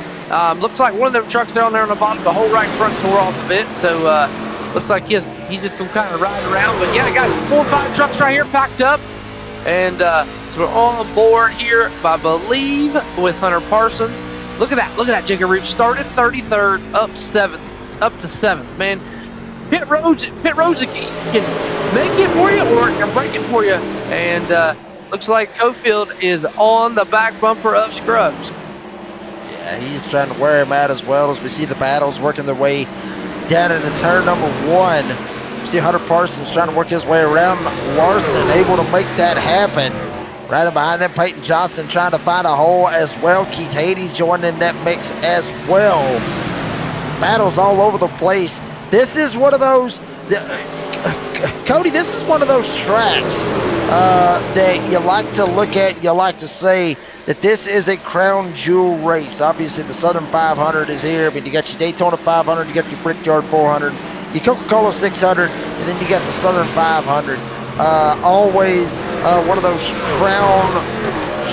Looks like one of them trucks down there on the bottom, the whole right front's tore off of it. So, looks like he's just been kind of riding around. But, yeah, I got 4 or 5 trucks right here packed up. And so we're on board here, I believe, with Hunter Parsons. Look at that, Jacob Reeves started 33rd, up to 7th, man. Pit roads can make it for you or it can break it for you. And looks like Cofield is on the back bumper of Scruggs. Yeah, he's trying to wear him out as well as we see the battles working their way down into turn number 1. See Hunter Parsons trying to work his way around Larson, able to make that happen. Right behind them, Peyton Johnson trying to find a hole as well. Keith Haiti joining that mix as well. Battles all over the place. This is one of those, Cody, this is one of those tracks that you like to look at. You like to say that this is a crown jewel race. Obviously, the Southern 500 is here. I mean, you got your Daytona 500, you got your Brickyard 400, your Coca-Cola 600, and then you got the Southern 500. Always one of those crown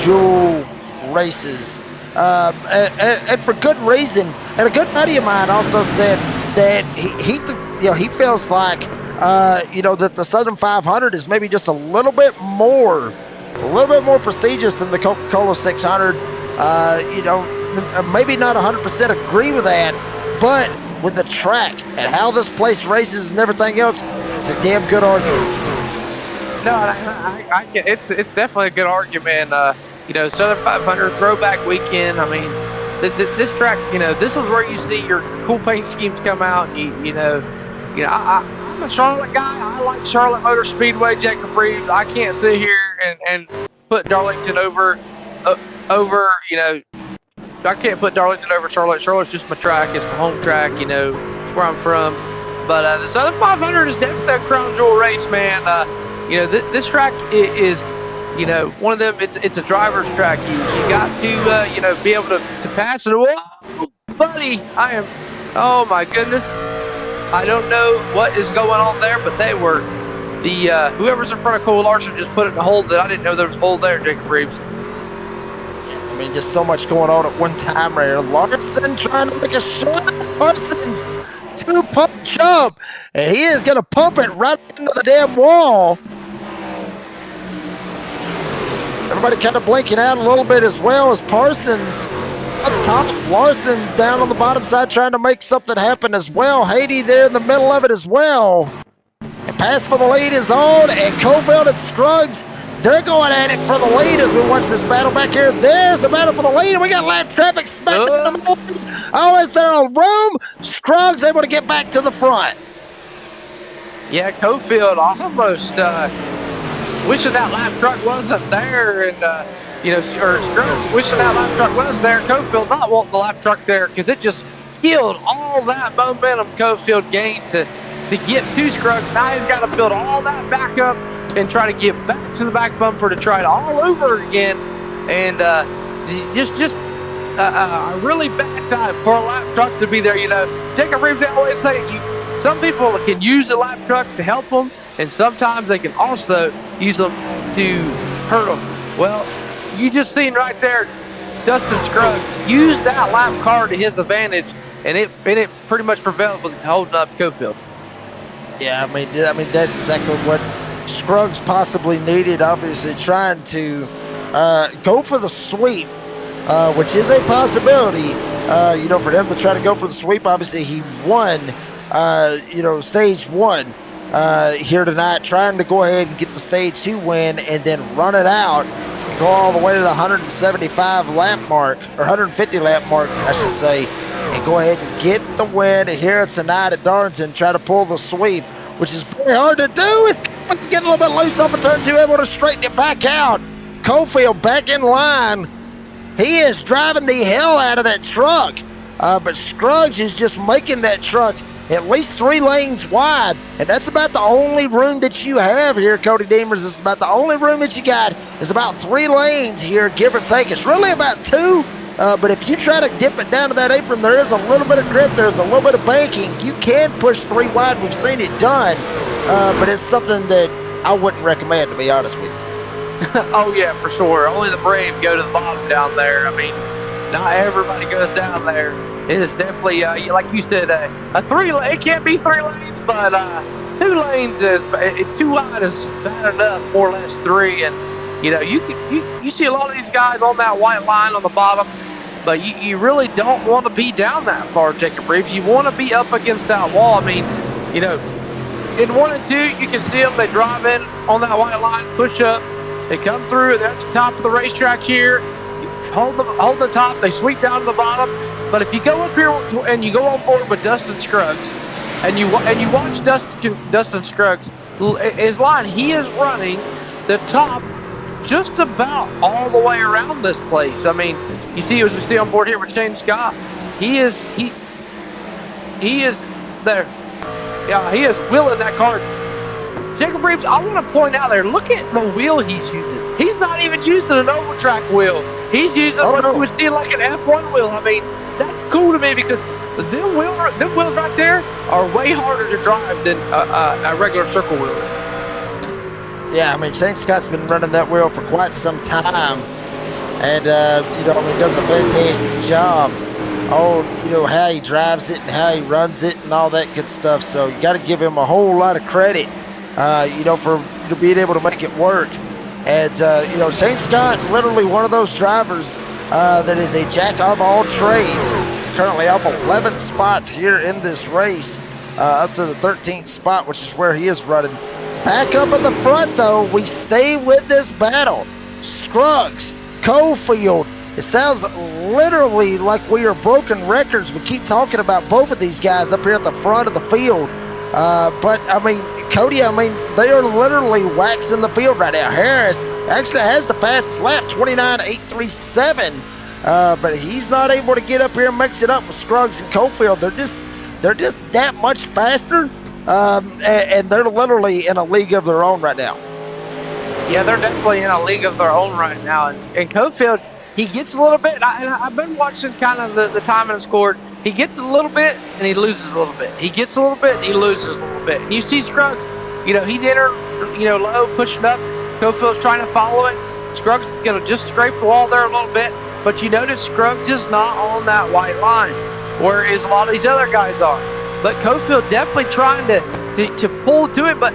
jewel races. And for good reason. And a good buddy of mine also said that he feels like that the Southern 500 is maybe just a little bit more prestigious than the Coca-Cola 600. Maybe not 100% agree with that, but with the track and how this place races and everything else, it's a damn good argument. No, I get it's definitely a good argument. Southern 500 throwback weekend. I mean, this track, this is where you see your cool paint schemes come out. I'm a Charlotte guy. I like Charlotte Motor Speedway, Jacob Reeves. I can't sit here and put Darlington over. I can't put Darlington over Charlotte. Charlotte's just my track. It's my home track. It's where I'm from. But the Southern 500 is definitely a crown jewel race, man. This track is. One of them, it's a driver's track. You got to, be able to pass it. Whoa, buddy, oh my goodness. I don't know what is going on there, but they were, whoever's in front of Cole Larson just put it in a hole that I didn't know there was a hole there, Jacob Reeves. I mean, just so much going on at one time right here. Larson trying to make a shot. Larson's two-pump jump, and he is going to pump it right into the damn wall. Everybody kind of blinking out a little bit as well as Parsons up top. Larson down on the bottom side trying to make something happen as well. Haiti there in the middle of it as well. And pass for the lead is on, and Cofield and Scruggs, they're going at it for the lead as we watch this battle back here. There's the battle for the lead, and we got lap traffic smack in the middle. Oh, is there a room? Scruggs able to get back to the front. Yeah, Cofield almost wishing that lap truck wasn't there, and or Scruggs wishing that lap truck was there. Cofield not wanting the lap truck there because it just killed all that momentum Cofield gained to get to Scruggs. Now he's got to build all that back up and try to get back to the back bumper to try it all over again, and just a really bad time for a lap truck to be there. Jacob Reeves always say some people can use the lap trucks to help them, and sometimes they can also use them to hurt them. Well, you just seen right there, Dustin Scruggs used that lap car to his advantage, and it pretty much prevailed with holding up Cofield. Yeah, I mean that's exactly what Scruggs possibly needed. Obviously, trying to go for the sweep, which is a possibility. For him to try to go for the sweep. Obviously, he won. Stage 1 here tonight, trying to go ahead and get the stage 2 win and then run it out and go all the way to the 175 lap mark, or 150 lap mark, I should say, and go ahead and get the win here tonight at Darlington, try to pull the sweep, which is very hard to do. It's getting a little bit loose off of turn 2, able to straighten it back out. Cofield back in line. He is driving the hell out of that truck, but Scruggs is just making that truck at least 3 lanes wide, and that's about the only room that you have here, Cody Deemers. It's about the only room that you got is about 3 lanes here, give or take. It's really about 2, but if you try to dip it down to that apron, there is a little bit of grip, there's a little bit of banking. You can push 3 wide. We've seen it done, but it's something that I wouldn't recommend, to be honest with you. Oh, yeah, for sure. Only the brave go to the bottom down there. I mean, not everybody goes down there. It is definitely, like you said, a 3 lane. It can't be 3 lanes, but 2 lanes is 2 wide is bad enough, more or less 3. And you see a lot of these guys on that white line on the bottom, but you really don't want to be down that far, Jacob Reeves. You want to be up against that wall. I mean, in 1 and 2, you can see them. They drive in on that white line, push up, they come through. They're at the top of the racetrack here. Hold the top. They sweep down to the bottom. But if you go up here and you go on board with Dustin Scruggs, and you watch Dustin Scruggs, his line, he is running the top just about all the way around this place. I mean, you see, as we see on board here with Shane Scott, he is there. Yeah, he is wheeling that car Jacob Reeves, I want to point out there, look at the wheel he's using. He's not even using an overtrack wheel. He's using what you would see like an F1 wheel. I mean, that's cool to me because them wheels right there are way harder to drive than a regular circle wheel. Yeah, I mean, Shane Scott's been running that wheel for quite some time. And, does a fantastic job on, how he drives it and how he runs it and all that good stuff. So you got to give him a whole lot of credit, for being able to make it work. And, Shane Scott, literally one of those drivers that is a jack of all trades. Currently up 11 spots here in this race, up to the 13th spot, which is where he is running. Back up at the front, though, we stay with this battle. Scruggs, Cofield. It sounds literally like we are broken records. We keep talking about both of these guys up here at the front of the field. But, I mean, Cody, they are literally waxing the field right now. Harris actually has the fastest lap, 29.837. But he's not able to get up here and mix it up with Scruggs and Cofield. They're just that much faster. And they're literally in a league of their own right now. Yeah, they're definitely in a league of their own right now. And Cofield, he gets a little bit. I've been watching kind of the time and scored. He gets a little bit and he loses a little bit. He gets a little bit and he loses a little bit. And you see Scruggs, he's entered, low, pushing up. Cofield's trying to follow it. Scruggs is going to just scrape the wall there a little bit. But you notice Scruggs is not on that white line, whereas a lot of these other guys are. But Cofield definitely trying to pull to it. But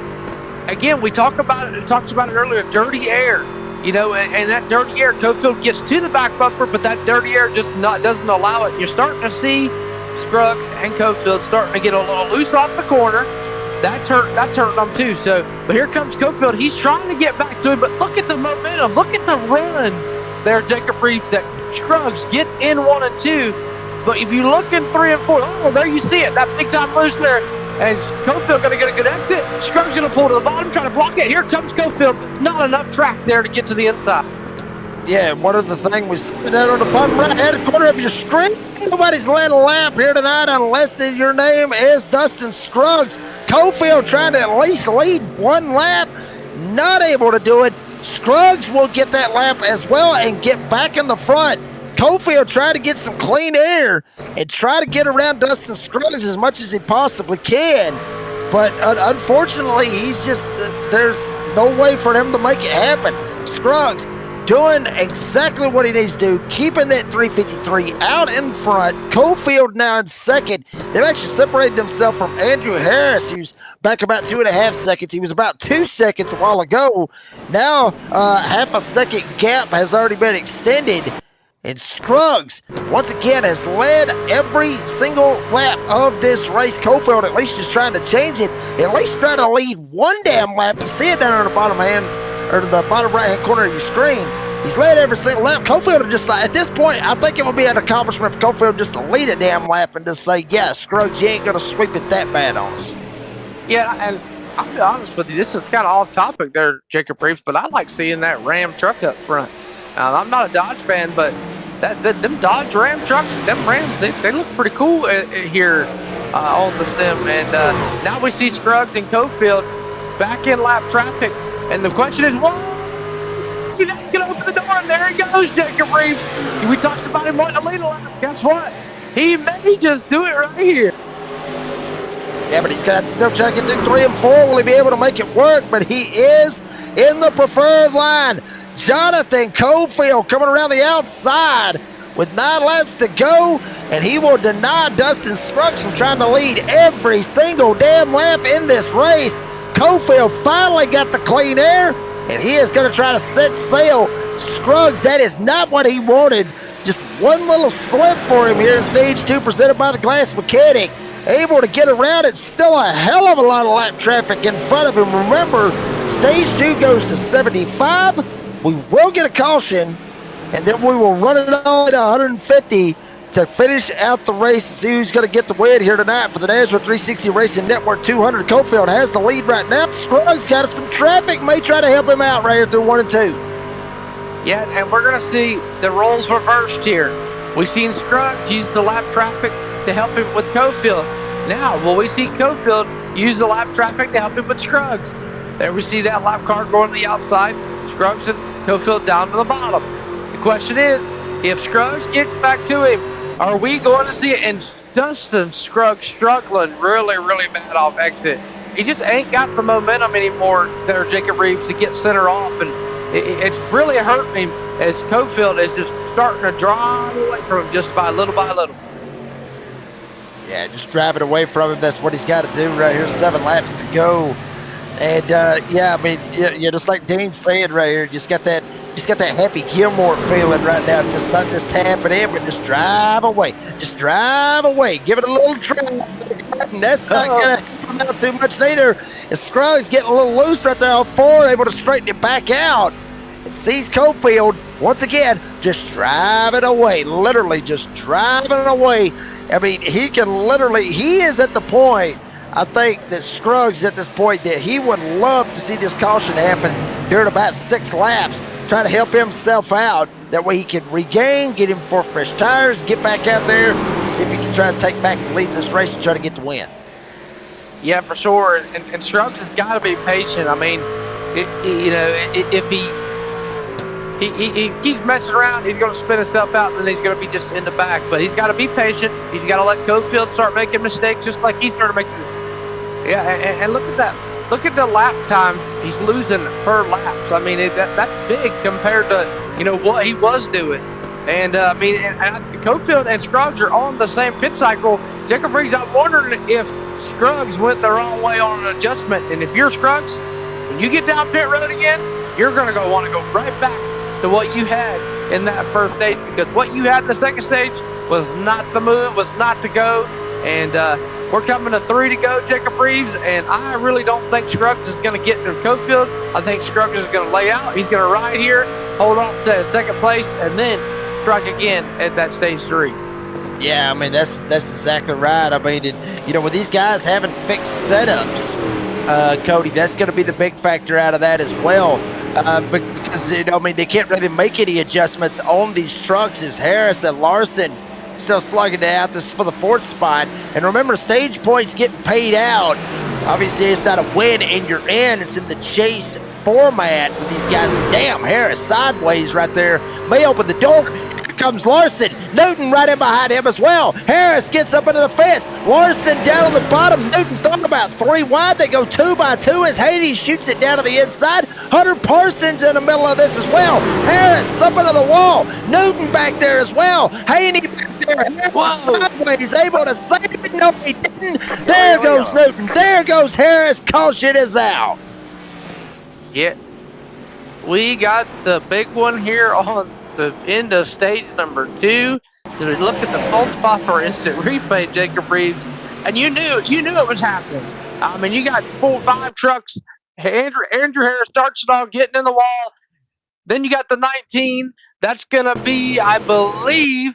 again, we talked about it earlier, dirty air. And that dirty air, Cofield gets to the back bumper, but that dirty air doesn't allow it. You're starting to see Scruggs and Cofield starting to get a little loose off the corner. That's hurting them too. So, but here comes Cofield. He's trying to get back to him, but look at the momentum. Look at the run there, Jacob Reeves, that Scruggs gets in 1 and 2. But if you look in 3 and 4, there you see it. That big time loose there. And Cofield going to get a good exit. Scruggs going to pull to the bottom, trying to block it. Here comes Cofield. Not enough track there to get to the inside. Yeah, one of the things we see that on the bottom right-hand corner of your screen. Nobody's led a lap here tonight unless your name is Dustin Scruggs. Cofield trying to at least lead one lap. Not able to do it. Scruggs will get that lap as well and get back in the front. Cofield trying to get some clean air and try to get around Dustin Scruggs as much as he possibly can. But unfortunately, there's no way for him to make it happen. Scruggs doing exactly what he needs to do, keeping that 353 out in front. Cofield now in second. They've actually separated themselves from Andrew Harris, who's back about 2.5 seconds. He was about 2 seconds a while ago. Now, half a second gap has already been extended. And Scruggs, once again, has led every single lap of this race. Cofield at least is trying to change it. At least trying to lead one damn lap. You see it down on the bottom right-hand corner of your screen. He's led every single lap. Cofield just like, at this point, I think it would be an accomplishment for Cofield just to lead a damn lap and just say, yeah, Scruggs, you ain't going to sweep it that bad on us. Yeah, and I'll be honest with you, this is kind of off topic there, Jacob Reeves, but I like seeing that Ram truck up front. I'm not a Dodge fan, but them Dodge Ram trucks, them Rams, they look pretty cool here on the stem. And now we see Scruggs and Cofield back in lap traffic. And the question is, whoa, that's going to open the door. And there he goes, Jacob Reeves. We talked about him wanting to lead a lap. Guess what? He may just do it right here. Yeah, but he's got to still try to get to 3 and 4. Will he be able to make it work? But he is in the preferred line. Jonathan Cofield coming around the outside with 9 laps to go, and he will deny Dustin Scruggs from trying to lead every single damn lap in this race. Cofield finally got the clean air, and he is going to try to set sail. Scruggs, that is not what he wanted. Just one little slip for him here in Stage 2 presented by the Glass Mechanic. Able to get around it. Still a hell of a lot of lap traffic in front of him. Remember, Stage 2 goes to 75. We will get a caution, and then we will run it on to 150 to finish out the race and see who's going to get the win here tonight for the NASRA 360 Racing Network 200. Cofield has the lead right now. Scruggs got some traffic, may try to help him out right here through 1 and 2. Yeah, and we're going to see the roles reversed here. We've seen Scruggs use the lap traffic to help him with Cofield. Now, will we see Cofield use the lap traffic to help him with Scruggs? There we see that lap car going to the outside. Scruggs and Cofield down to the bottom. The question is, if Scruggs gets back to him, are we going to see it? And Dustin Scruggs struggling really, really bad off exit. He just ain't got the momentum anymore there, Jacob Reeves, to get center off. And it's really hurting him as Cofield is just starting to drive away from him just by little by little. Yeah, just driving away from him. That's what he's got to do right here. 7 laps to go. And yeah, I mean, yeah, just like Dean's saying right here, just got that Happy Gilmore feeling right now. Just not just tapping in, but just drive away. Just drive away. Give it a little try. And that's not going to come out too much neither. And Scruggs getting a little loose right there off 4, able to straighten it back out. And sees Cofield once again just driving away. Literally just driving away. I mean, he is at the point, I think, that Scruggs at this point that he would love to see this caution happen here in about 6 laps, trying to help himself out. That way he can regain, get him 4 fresh tires, get back out there, see if he can try to take back the lead in this race and try to get the win. Yeah, for sure. And Scruggs has got to be patient. I mean, if he keeps messing around, he's going to spin himself out, and then he's going to be just in the back. But he's got to be patient. He's got to let Cofield start making mistakes just like he started making. Yeah, and look at that. Look at the lap times he's losing per lap. So, I mean, that's big compared to, what he was doing. And, I mean, Cofield and Scruggs are on the same pit cycle. Jacob Reeves, I'm wondering if Scruggs went the wrong way on an adjustment. And if you're Scruggs, when you get down pit road again, you're going to want to go right back to what you had in that first stage, because what you had in the second stage was not the move, was not to go. And we're coming to 3 to go, Jacob Reeves, and I really don't think Scruggs is going to get to Cofield. I think Scruggs is going to lay out. He's going to ride here, hold on to second place, and then strike again at that stage 3. Yeah, I mean, that's exactly right. I mean, with these guys having fixed setups, Cody, that's going to be the big factor out of that as well. Because, they can't really make any adjustments on these trucks as Harris and Larson still slugging it out. This is for the 4th spot. And remember, stage points getting paid out. Obviously, it's not a win and you're in. It's in the chase format for these guys. Damn, Harris sideways right there. May open the door. Comes Larson. Newton right in behind him as well. Harris gets up into the fence. Larson down on the bottom. Newton thought about 3 wide. They go 2 by 2 as Hades shoots it down to the inside. Hunter Parsons in the middle of this as well. Harris up into the wall. Newton back there as well. Haney back there. Harris sideways, able to save it. No, he didn't. There goes Newton. There goes Harris. Caution is out. Yeah. We got the big one here on the end of stage number 2. Look at the pulse popper instant replay, Jacob Reeves, and you knew it was happening. I mean, you got 4-5 trucks. Andrew Harris starts it all, getting in the wall. Then you got the 19. That's gonna be, I believe,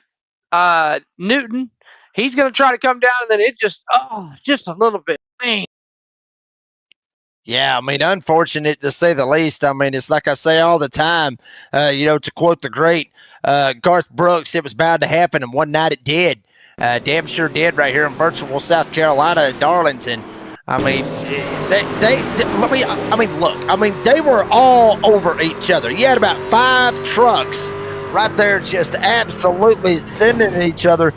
Newton. He's gonna try to come down, and then it just a little bit. Man. Yeah, I mean, unfortunate to say the least. I mean, it's like I say all the time, to quote the great Garth Brooks, it was bound to happen, and one night it did. Damn sure did right here in virtual South Carolina at Darlington. I mean, they were all over each other. You had about 5 trucks right there just absolutely sending each other.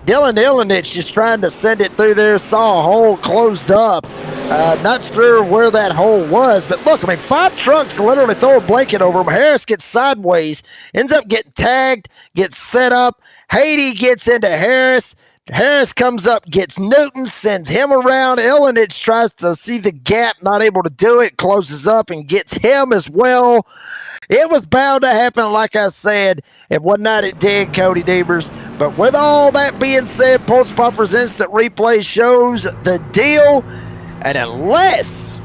Dylan Ilinich just trying to send it through there, saw a hole closed up. Not sure where that hole was, but look, I mean, 5 trucks literally throw a blanket over him. Harris gets sideways, ends up getting tagged, gets set up. Haiti gets into Harris. Harris comes up, gets Newton, sends him around. Ilinich tries to see the gap, not able to do it, closes up and gets him as well. It was bound to happen, like I said, and one night it did, Cody Devers. But with all that being said, Pulse Popper's instant replay shows the deal. And unless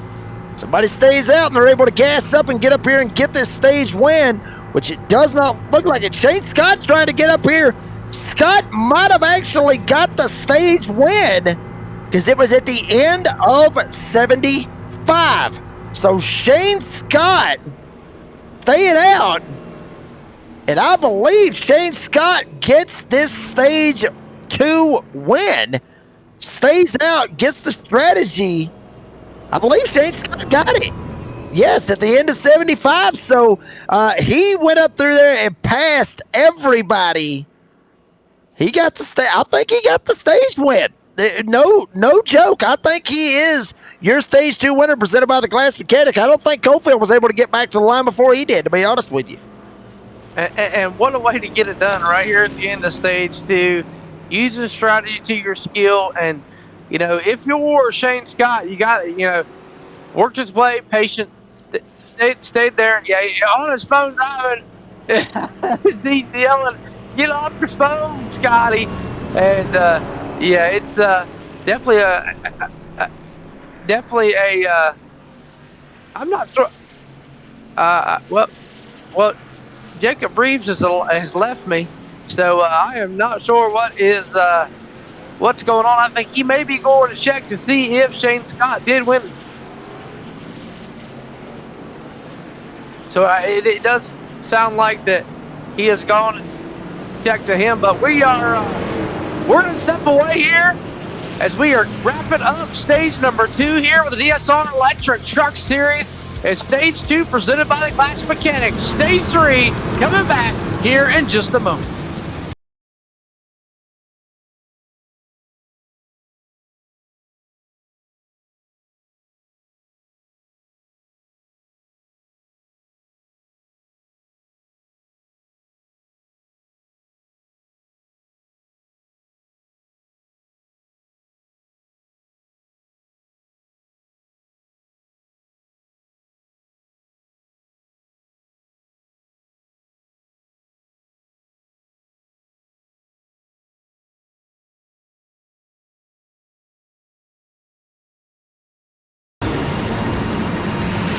somebody stays out and they're able to gas up and get up here and get this stage win, which it does not look like it. Shane Scott's trying to get up here. Scott might have actually got the stage win because it was at the end of 75. So Shane Scott staying out. And I believe Shane Scott gets this stage 2 win. Stays out, gets the strategy I believe Shane Scott got it. Yes, at the end of 75. So he went up through there and passed everybody. He got the stage. I think he got the stage win. No joke. I think he is your stage 2 winner presented by the Glass Mechanic. I don't think Cofield was able to get back to the line before he did, to be honest with you. And what a way to get it done right here at the end of stage 2. Using strategy to your skill. And, you know, if you're Shane Scott, you got, you know, worked his way, patient, stayed there. Yeah, on his phone driving. He's yelling, "Get off your phone, Scotty!" And yeah, it's definitely a. I'm not sure. Well, Jacob Reeves has left me, so I am not sure what's going on. I think he may be going to check to see if Shane Scott did win. So it does sound like that he has gone and checked to him, but we're going to step away here as we are wrapping up stage number 2 here with the DSR Electric Truck Series. And stage 2 presented by the Glass Mechanics. Stage 3 coming back here in just a moment.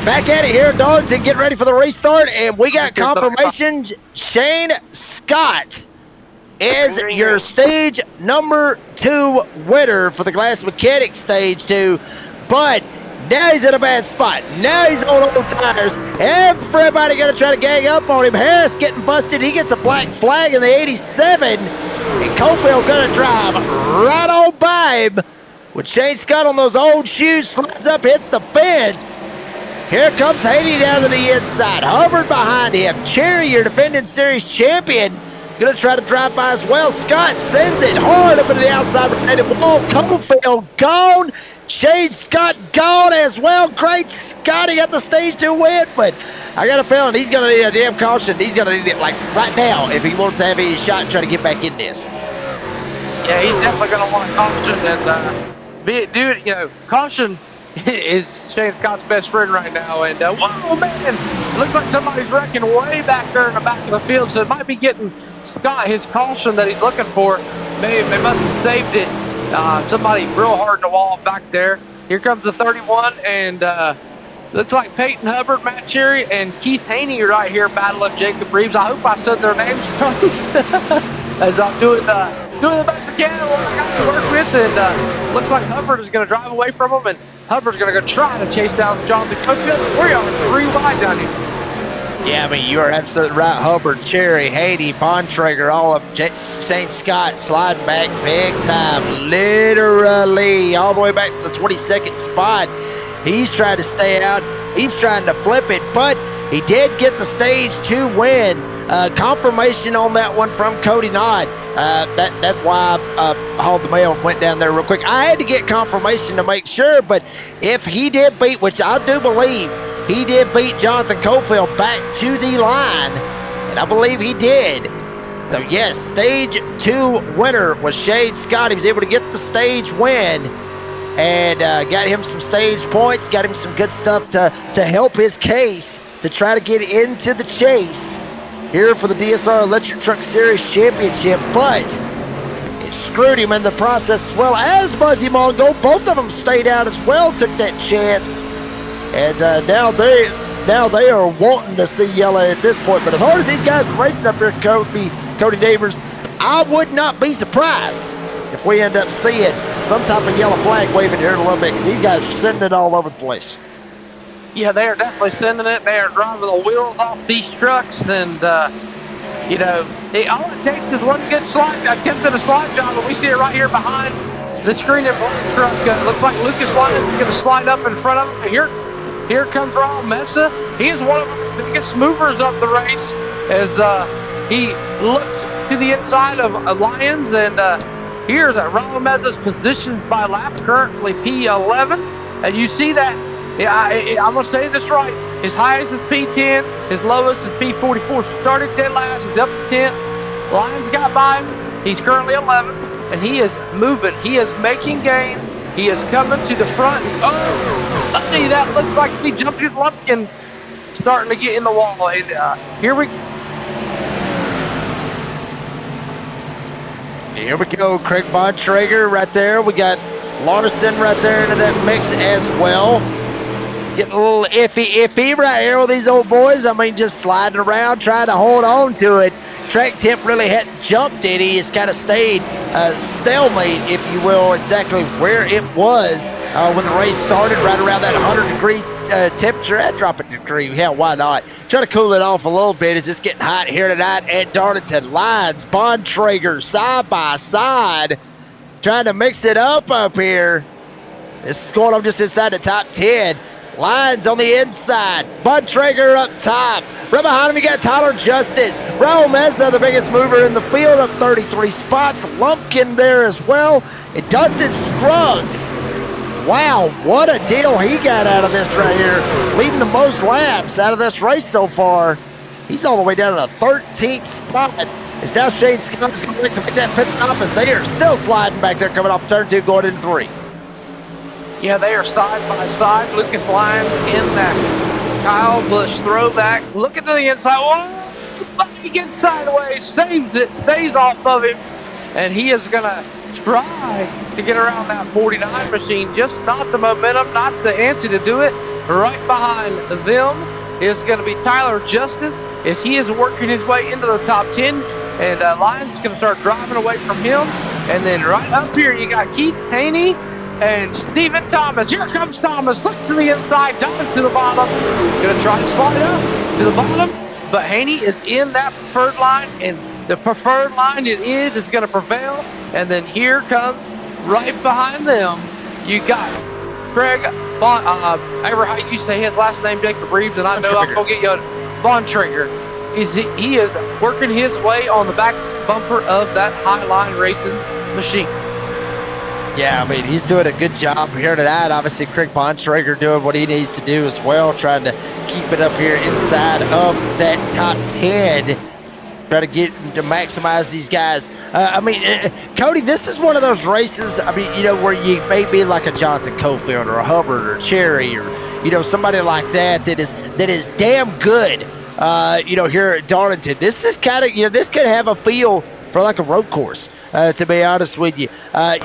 Back at it here at Darlington, getting ready for the restart, and we got confirmation Shane Scott is your stage number 2 winner for the Glass Mechanic stage 2, but now he's in a bad spot. Now he's on old tires. Everybody gonna try to gang up on him. Harris getting busted. He gets a black flag in the 87, and Cofield gonna drive right on by him with Shane Scott on those old shoes, slides up, hits the fence. Here comes Haney down to the inside. Hubbard behind him. Cherry, your defending series champion, gonna try to drive by as well. Scott sends it hard up into the outside rotated wall. Cofield gone. Shane Scott gone as well. Great Scotty got the stage 2 win, but I got a feeling he's gonna need a damn caution. He's gonna need it like right now if he wants to have any shot and try to get back in this. Yeah, he's definitely gonna want a caution, and dude, you know, caution is Shane Scott's best friend right now. And whoa, man, it looks like somebody's wrecking way back there in the back of the field, so it might be getting Scott his caution that he's looking for. They must have saved it. Somebody real hard in the wall back there. Here comes the 31, and looks like Peyton Hubbard, Matt Cherry, and Keith Haney right here battling Jacob Reeves. I hope I said their names right as I'm doing the best I can, what I got to work with, and looks like Hubbard is going to drive away from him, and Hubbard's going to go try to chase down Jonathan Cofield. We are 3 wide down here. Yeah, I mean, you are absolutely right. Hubbard, Cherry, Haney, Bontrager, all of Shane Scott sliding back big time, literally all the way back to the 22nd spot. He's trying to stay out. He's trying to flip it, but he did get the stage 2 win. Confirmation on that one from Cody Knott. That's why I hauled the mail and went down there real quick. I had to get confirmation to make sure, but if he did beat, which I do believe, he did beat Jonathan Cofield back to the line, and I believe he did. So yes, stage 2 winner was Shane Scott. He was able to get the stage win and got him some stage points, got him some good stuff to help his case to try to get into the chase here for the DSR Electric Truck Series Championship, but it screwed him in the process as well as Buzzy Mongo. Both of them stayed out as well, took that chance, and now they are wanting to see yellow at this point. But as hard as these guys are racing up here, Cody Neighbors, I would not be surprised if we end up seeing some type of yellow flag waving here in a little bit, because these guys are sending it all over the place. Yeah, they are definitely sending it. They are driving the wheels off these trucks, and you know, all it takes is one good slide, attempting a slide job, and we see it right here behind The screen and black truck looks like Lucas Lyons is going to slide up in front of him. Here comes Raul Mesa. He is one of the biggest movers of the race as he looks to the inside of Lyons. And here's Raul Mesa's positioned by lap, currently P11. And you see that, I'm going to say this right, his highest is P10, his lowest is P44. Started dead last, he's up to 10. Lyons got by him. He's currently 11. And he is moving. He is making gains. He is coming to the front. Oh, buddy, that looks like he jumped his lumpkin, starting to get in the wall. And here we go. Craig Bontrager right there. We got Larson right there into that mix as well. Getting a little iffy right here with these old boys. I mean, just sliding around, trying to hold on to it. Track temp really hadn't jumped any. It's kind of stayed stalemate, if you will, exactly where it was when the race started, right around that 100-degree temperature. I'd drop a degree. Hell, why not? Try to cool it off a little bit as it's getting hot here tonight at Darlington. Lyons, Bontrager, side by side, trying to mix it up here. This is going on just inside the top 10. Lyons on the inside, Bontrager up top. Right behind him, you got Tyler Justice. Raul Mesa, the biggest mover in the field, up 33 spots. Lumpkin there as well. And Dustin Scruggs. Wow, what a deal he got out of this right here. Leading the most laps out of this race so far. He's all the way down to the 13th spot. It's now Shane Scott's going to make that pit stop as they are still sliding back there, coming off turn 2, going into 3. Yeah, they are side by side. Lucas Lyons in that Kyle Busch throwback. Looking to the inside. Whoa! He gets sideways, saves it, stays off of him, and he is going to try to get around that 49 machine. Just not the momentum, not the answer to do it. Right behind them is going to be Tyler Justice as he is working his way into the top 10. And Lyons is going to start driving away from him. And then right up here, you got Keith Haney and Stephen Thomas. Here comes Thomas. Look to the inside, dumping to the bottom. Going to try to slide up to the bottom. But Haney is in that preferred line. And the preferred line it is going to prevail. And then here comes right behind them. You got Craig however how you say his last name, Jacob Reeves. And I know I'm going to get you Bontrager. He is working his way on the back bumper of that Highline Racing machine. Yeah, I mean, he's doing a good job here tonight. Obviously, Craig Bontrager doing what he needs to do as well, trying to keep it up here inside of that top 10. Try to get to maximize these guys. I mean, Cody, this is one of those races, I mean, you know, where you may be like a Jonathan Cofield or a Hubbard or Cherry or, you know, somebody like that that is damn good, you know, here at Darlington. This is kind of, you know, this could have a feel for like a road course, to be honest with you.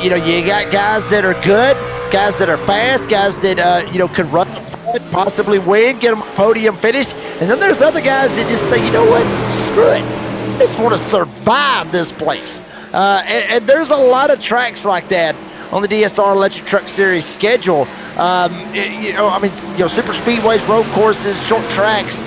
You know, you got guys that are good, guys that are fast, guys that, you know, can run up front, possibly win, get them a podium finish. And then there's other guys that just say, you know what, screw it. I just want to survive this place. And there's a lot of tracks like that on the DSR Electric Truck Series schedule. You know, I mean, you know, super speedways, road courses, short tracks.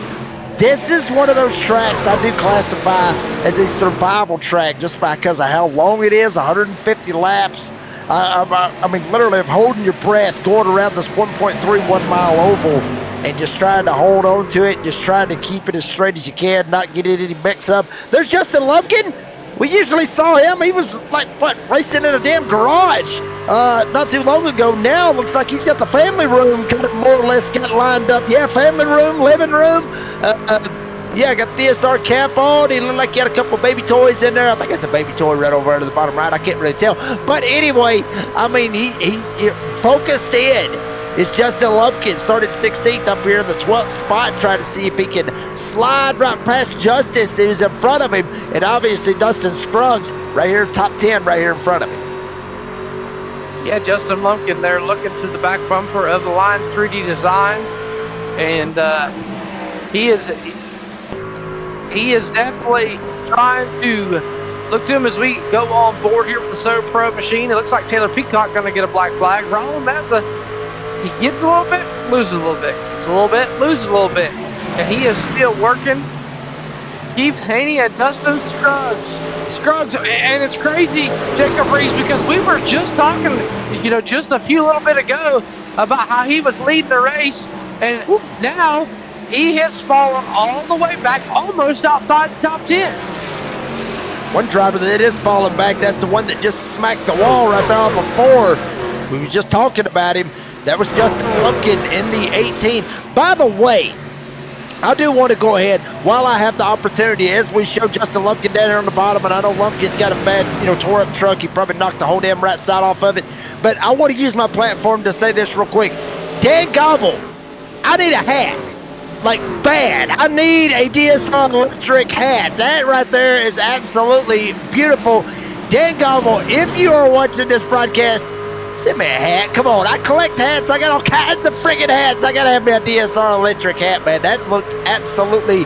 This is one of those tracks I do classify as a survival track just because of how long it is, 150 laps. I mean, literally of holding your breath, going around this 1.31 mile oval and just trying to hold on to it, just trying to keep it as straight as you can, not get any mix up. There's Justin Lumpkin. We usually saw him. He was like, what, racing in a damn garage not too long ago. Now it looks like he's got the family room kind of more or less got lined up. Yeah, family room, living room. Yeah, got the DSR cap on. He looked like he had a couple of baby toys in there. I think that's a baby toy right over to the bottom right. I can't really tell. But anyway, I mean, he focused in. It's Justin Lumpkin, started 16th up here in the 12th spot, trying to see if he can slide right past Justice, who's in front of him, and obviously Dustin Scruggs right here, top 10 right here in front of him. Yeah, Justin Lumpkin there looking to the back bumper of the Lions 3D Designs, and he is definitely trying to look to him as we go on board here with the So Pro machine. It looks like Taylor Peacock going to get a black flag. Raul Mesa, he gets a little bit, loses a little bit. Gets a little bit, loses a little bit. And he is still working Keith Haney and Dustin Scruggs. And it's crazy, Jacob Reese, because we were just talking, just a few little bit ago about how he was leading the race, and now he has fallen all the way back, almost outside the top 10. One driver that is falling back, that's the one that just smacked the wall right there off of 4. We were just talking about him. That was Justin Lumpkin in the 18. By the way, I do want to go ahead, while I have the opportunity, as we show Justin Lumpkin down there on the bottom, and I know Lumpkin's got a bad, tore up truck. He probably knocked the whole damn right side off of it. But I want to use my platform to say this real quick. Dan Gobble, I need a hat. Like, bad. I need a DSR electric hat. That right there is absolutely beautiful. Dan Gobble, if you are watching this broadcast, send me a hat. Come on, I collect hats. I got all kinds of freaking hats. I got to have me a DSR electric hat, man. That looked absolutely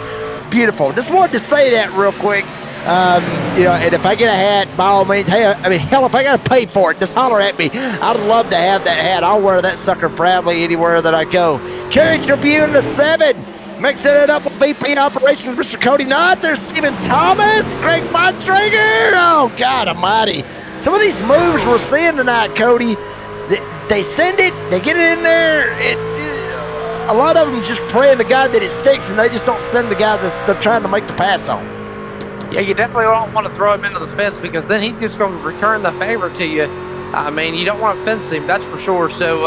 beautiful. Just wanted to say that real quick. And if I get a hat, by all means, hey, hell, if I got to pay for it, just holler at me. I'd love to have that hat. I'll wear that sucker proudly anywhere that I go. Kerry Tribune to 7. Mixing it up with VP Operations, Mr. Cody Knott. There's Stephen Thomas, Greg Bontrager. Oh, God almighty. Some of these moves we're seeing tonight, Cody, they send it, they get it in there. A lot of them just praying to God that it sticks, and they just don't send the guy that they're trying to make the pass on. Yeah, you definitely don't want to throw him into the fence, because then he's just going to return the favor to you. I mean, you don't want to fence him, that's for sure. So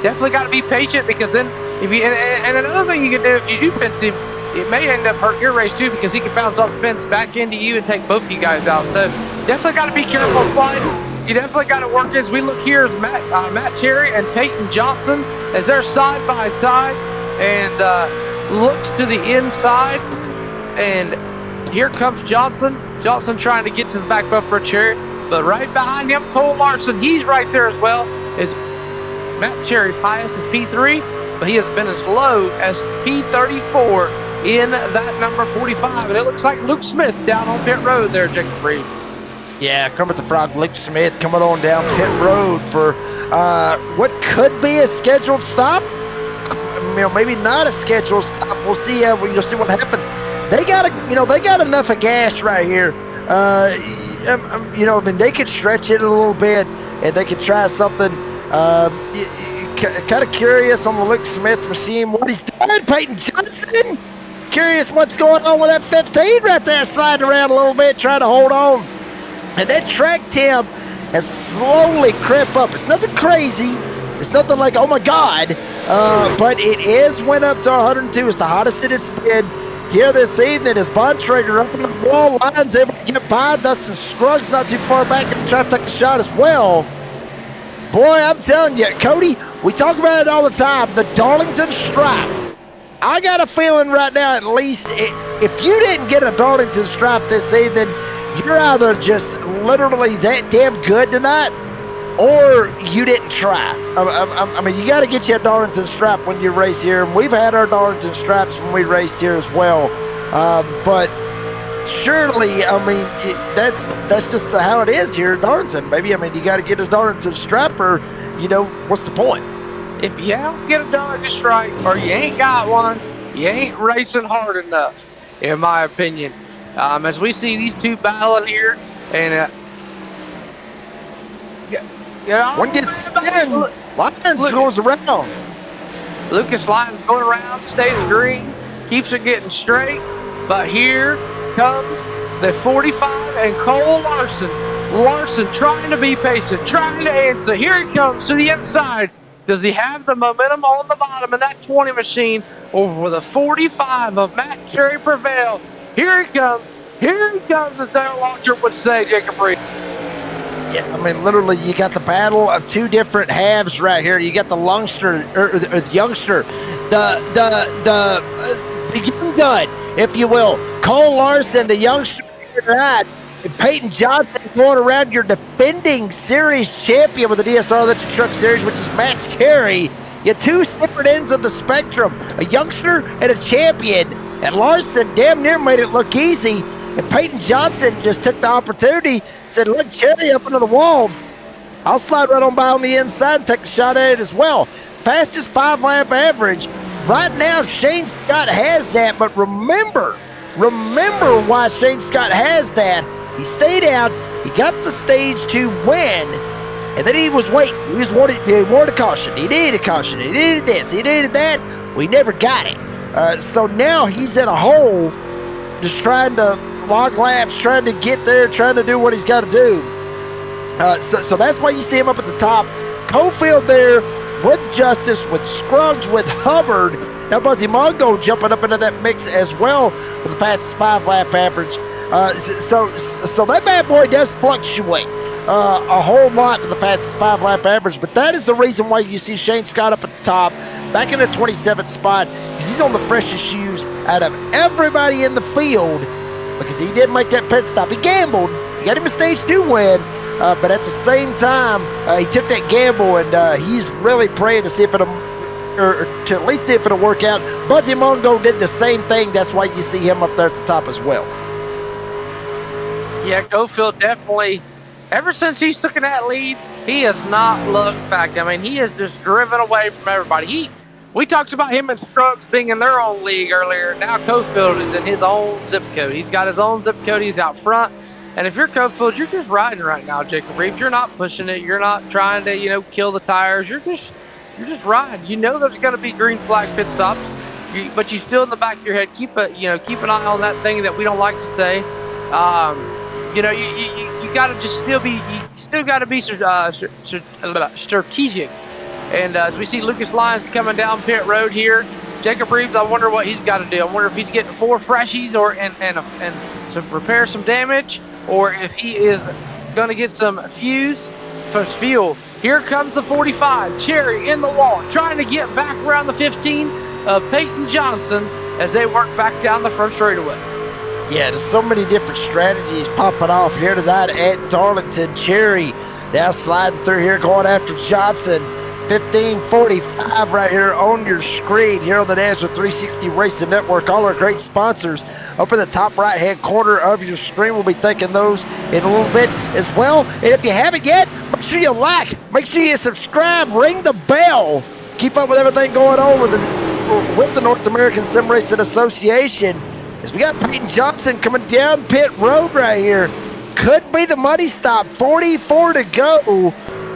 definitely got to be patient, because then if you and another thing you can do if you do fence him, it may end up hurting your race too, because he can bounce off the fence back into you and take both of you guys out. So definitely got to be careful sliding. You definitely got to work as we look here as Matt Cherry and Peyton Johnson as they're side by side, and looks to the inside, and here comes Johnson. Johnson trying to get to the back bumper of Cherry, but right behind him, Cole Larson, he's right there as well. Is Matt Cherry's highest is P3, but he has been as low as P34 in that number 45. And it looks like Luke Smith down on pit road there, Jacob Reed. Yeah, Kermit the Frog, Luke Smith coming on down pit road for what could be a scheduled stop. Maybe not a scheduled stop. We'll see. You'll see what happens. They got enough of gas right here. They could stretch it a little bit, and they could try something. Kind of curious on the Luke Smith machine what he's done. Peyton Johnson, curious what's going on with that 15 right there, sliding around a little bit, trying to hold on. And that track temp has slowly crept up. It's nothing crazy. It's nothing like, oh my God, but it is went up to 102. It's the hottest it has been here this evening as Bontrager up in the wall lines, able to get by. Dustin Scruggs not too far back and try to take a shot as well. Boy, I'm telling you, Cody, we talk about it all the time, the Darlington stripe. I got a feeling right now, at least, if you didn't get a Darlington stripe this evening, you're either just literally that damn good tonight, or you didn't try. I mean, you got to get you a Darlington stripe when you race here. And we've had our Darlington stripes when we raced here as well. But surely, I mean, that's just how it is here at Darlington, baby. I mean, you got to get a Darlington stripe, or, what's the point? If you don't get a Darlington stripe, or you ain't got one, you ain't racing hard enough, in my opinion. As we see these two battling here, and one gets spin. Lyons goes around. Lucas Lyons going around, stays green, keeps it getting straight. But here comes the 45 and Cole Larson. Larson trying to be patient, trying to answer. Here he comes to the inside. Does he have the momentum on the bottom of that 20 machine, or will the 45 of Matt Cherry prevail? Here he comes. Here he comes, as Dale Launcher would say, Jacob Reed. Yeah, I mean, literally, you got the battle of two different halves right here. You got the youngster, the young gun, if you will. Cole Larson, the youngster, right? And Peyton Johnson going around, your defending series champion with the DSR Electric Truck Series, which is Matt Cherry. You have two separate ends of the spectrum, a youngster and a champion. And Larson damn near made it look easy. And Peyton Johnson just took the opportunity, said, look, Cherry up into the wall. I'll slide right on by on the inside and take a shot at it as well. Fastest 5-lap average. Right now, Shane Scott has that, but remember, Remember why Shane Scott has that. He stayed out. He got the stage 2 win. And then he was waiting. He wanted a caution. He needed a caution. He needed this. He needed that. We never got it. So now he's in a hole, just trying to log laps, trying to get there, trying to do what he's got to do. So that's why you see him up at the top. Cofield there with Justice, with Scruggs, with Hubbard. Now Buzzy Mongo jumping up into that mix as well with the fastest 5-lap average. So that bad boy does fluctuate a whole lot for the fastest 5-lap average, but that is the reason why you see Shane Scott up at the top, back in the 27th spot, because he's on the freshest shoes out of everybody in the field, because he did make that pit stop. He gambled. He got him a stage 2 win, but at the same time, he took that gamble, and he's really praying to see if it'll, or to at least see if it'll work out. Buzzy Mongo did the same thing. That's why you see him up there at the top as well. Yeah, Cofield definitely, ever since he's taken that lead, he has not looked back. I mean, he has just driven away from everybody. We talked about him and Scruggs being in their own league earlier. Now Cofield is in his own zip code. He's got his own zip code. He's out front. And if you're Cofield, you're just riding right now, Jacob Reeves. You're not pushing it. You're not trying to, kill the tires. You're just riding. You know there's going to be green flag pit stops, but you still in the back of your head keep an eye on that thing that we don't like to say. You got to just still be. You still got to be strategic. And as we see Lucas Lyons coming down pit road here, Jacob Reeves, I wonder what he's got to do. I wonder if he's getting 4 freshies and to repair some damage, or if he is going to get some fuel. Here comes the 45, Cherry in the wall, trying to get back around the 15 of Peyton Johnson as they work back down the front straightaway. Yeah, there's so many different strategies popping off here tonight at Darlington. Cherry now sliding through here, going after Johnson. 15:45 right here on your screen here on the NASRA 360 Racing Network. All our great sponsors up in the top right-hand corner of your screen. We'll be thanking those in a little bit as well. And if you haven't yet, make sure you like, make sure you subscribe, ring the bell. Keep up with everything going on with the North American Sim Racing Association. As we got Peyton Johnson coming down pit road right here. Could be the money stop. 44 to go.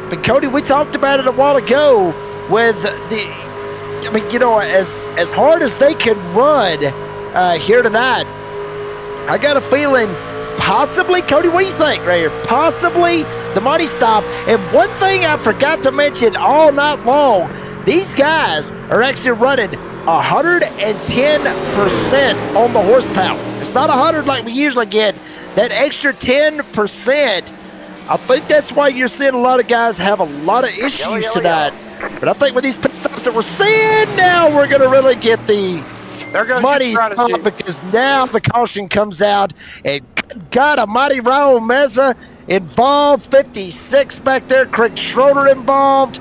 But Cody, we talked about it a while ago with as hard as they can run here tonight, I got a feeling possibly, Cody, what do you think right here? Possibly the money stop. And one thing I forgot to mention all night long, these guys are actually running 110% on the horsepower. It's not 100 like we usually get. That extra 10%, I think that's why you're seeing a lot of guys have a lot of issues tonight. But I think with these pit stops that we're seeing now, we're going to really get the money stop, because now the caution comes out. And good God almighty, Raul Meza involved, 56 back there, Craig Schroeder involved.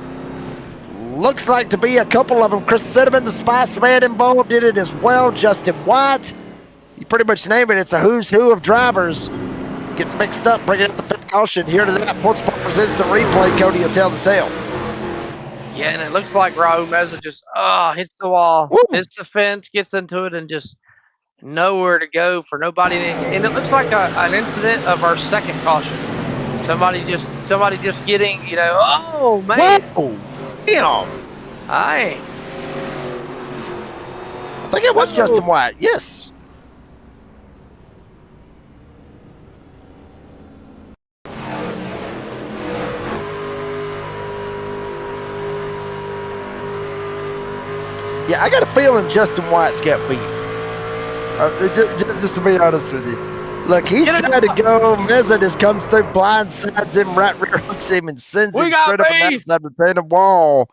Looks like to be a couple of them. Chris Cinnamon, the Spice Man, involved in it as well. Justin White. You pretty much name it. It's a who's who of drivers. Get mixed up, bringing up the fifth caution here tonight. Portsport presents the replay. Cody will tell the tale. Yeah, and it looks like Raul Meza just hits the wall, hits the fence, gets into it, and just nowhere to go for nobody. And it looks like an incident of our second caution. Somebody just getting, oh man. Whoa. Damn. I think it was Justin White. Yes. Yeah, I got a feeling Justin White's got beef. Just to be honest with you. Look, he's trying to go. Meza just comes through, blindsides him, right rear hooks him, and sends him straight up and outside the retaining wall.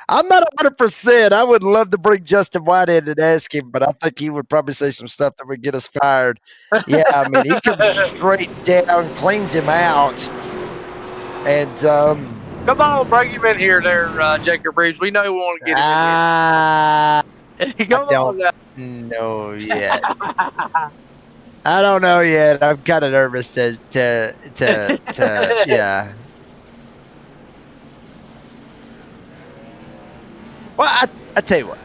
I'm not 100%. I would love to bring Justin White in and ask him, but I think he would probably say some stuff that would get us fired. Yeah, I mean, he comes straight down, cleans him out, and come on, bring him in here, Jacob Reeves. We know we want to get him in here. Come on now. No, yet. I don't know yet. I'm kind of nervous to yeah. Well, I tell you what.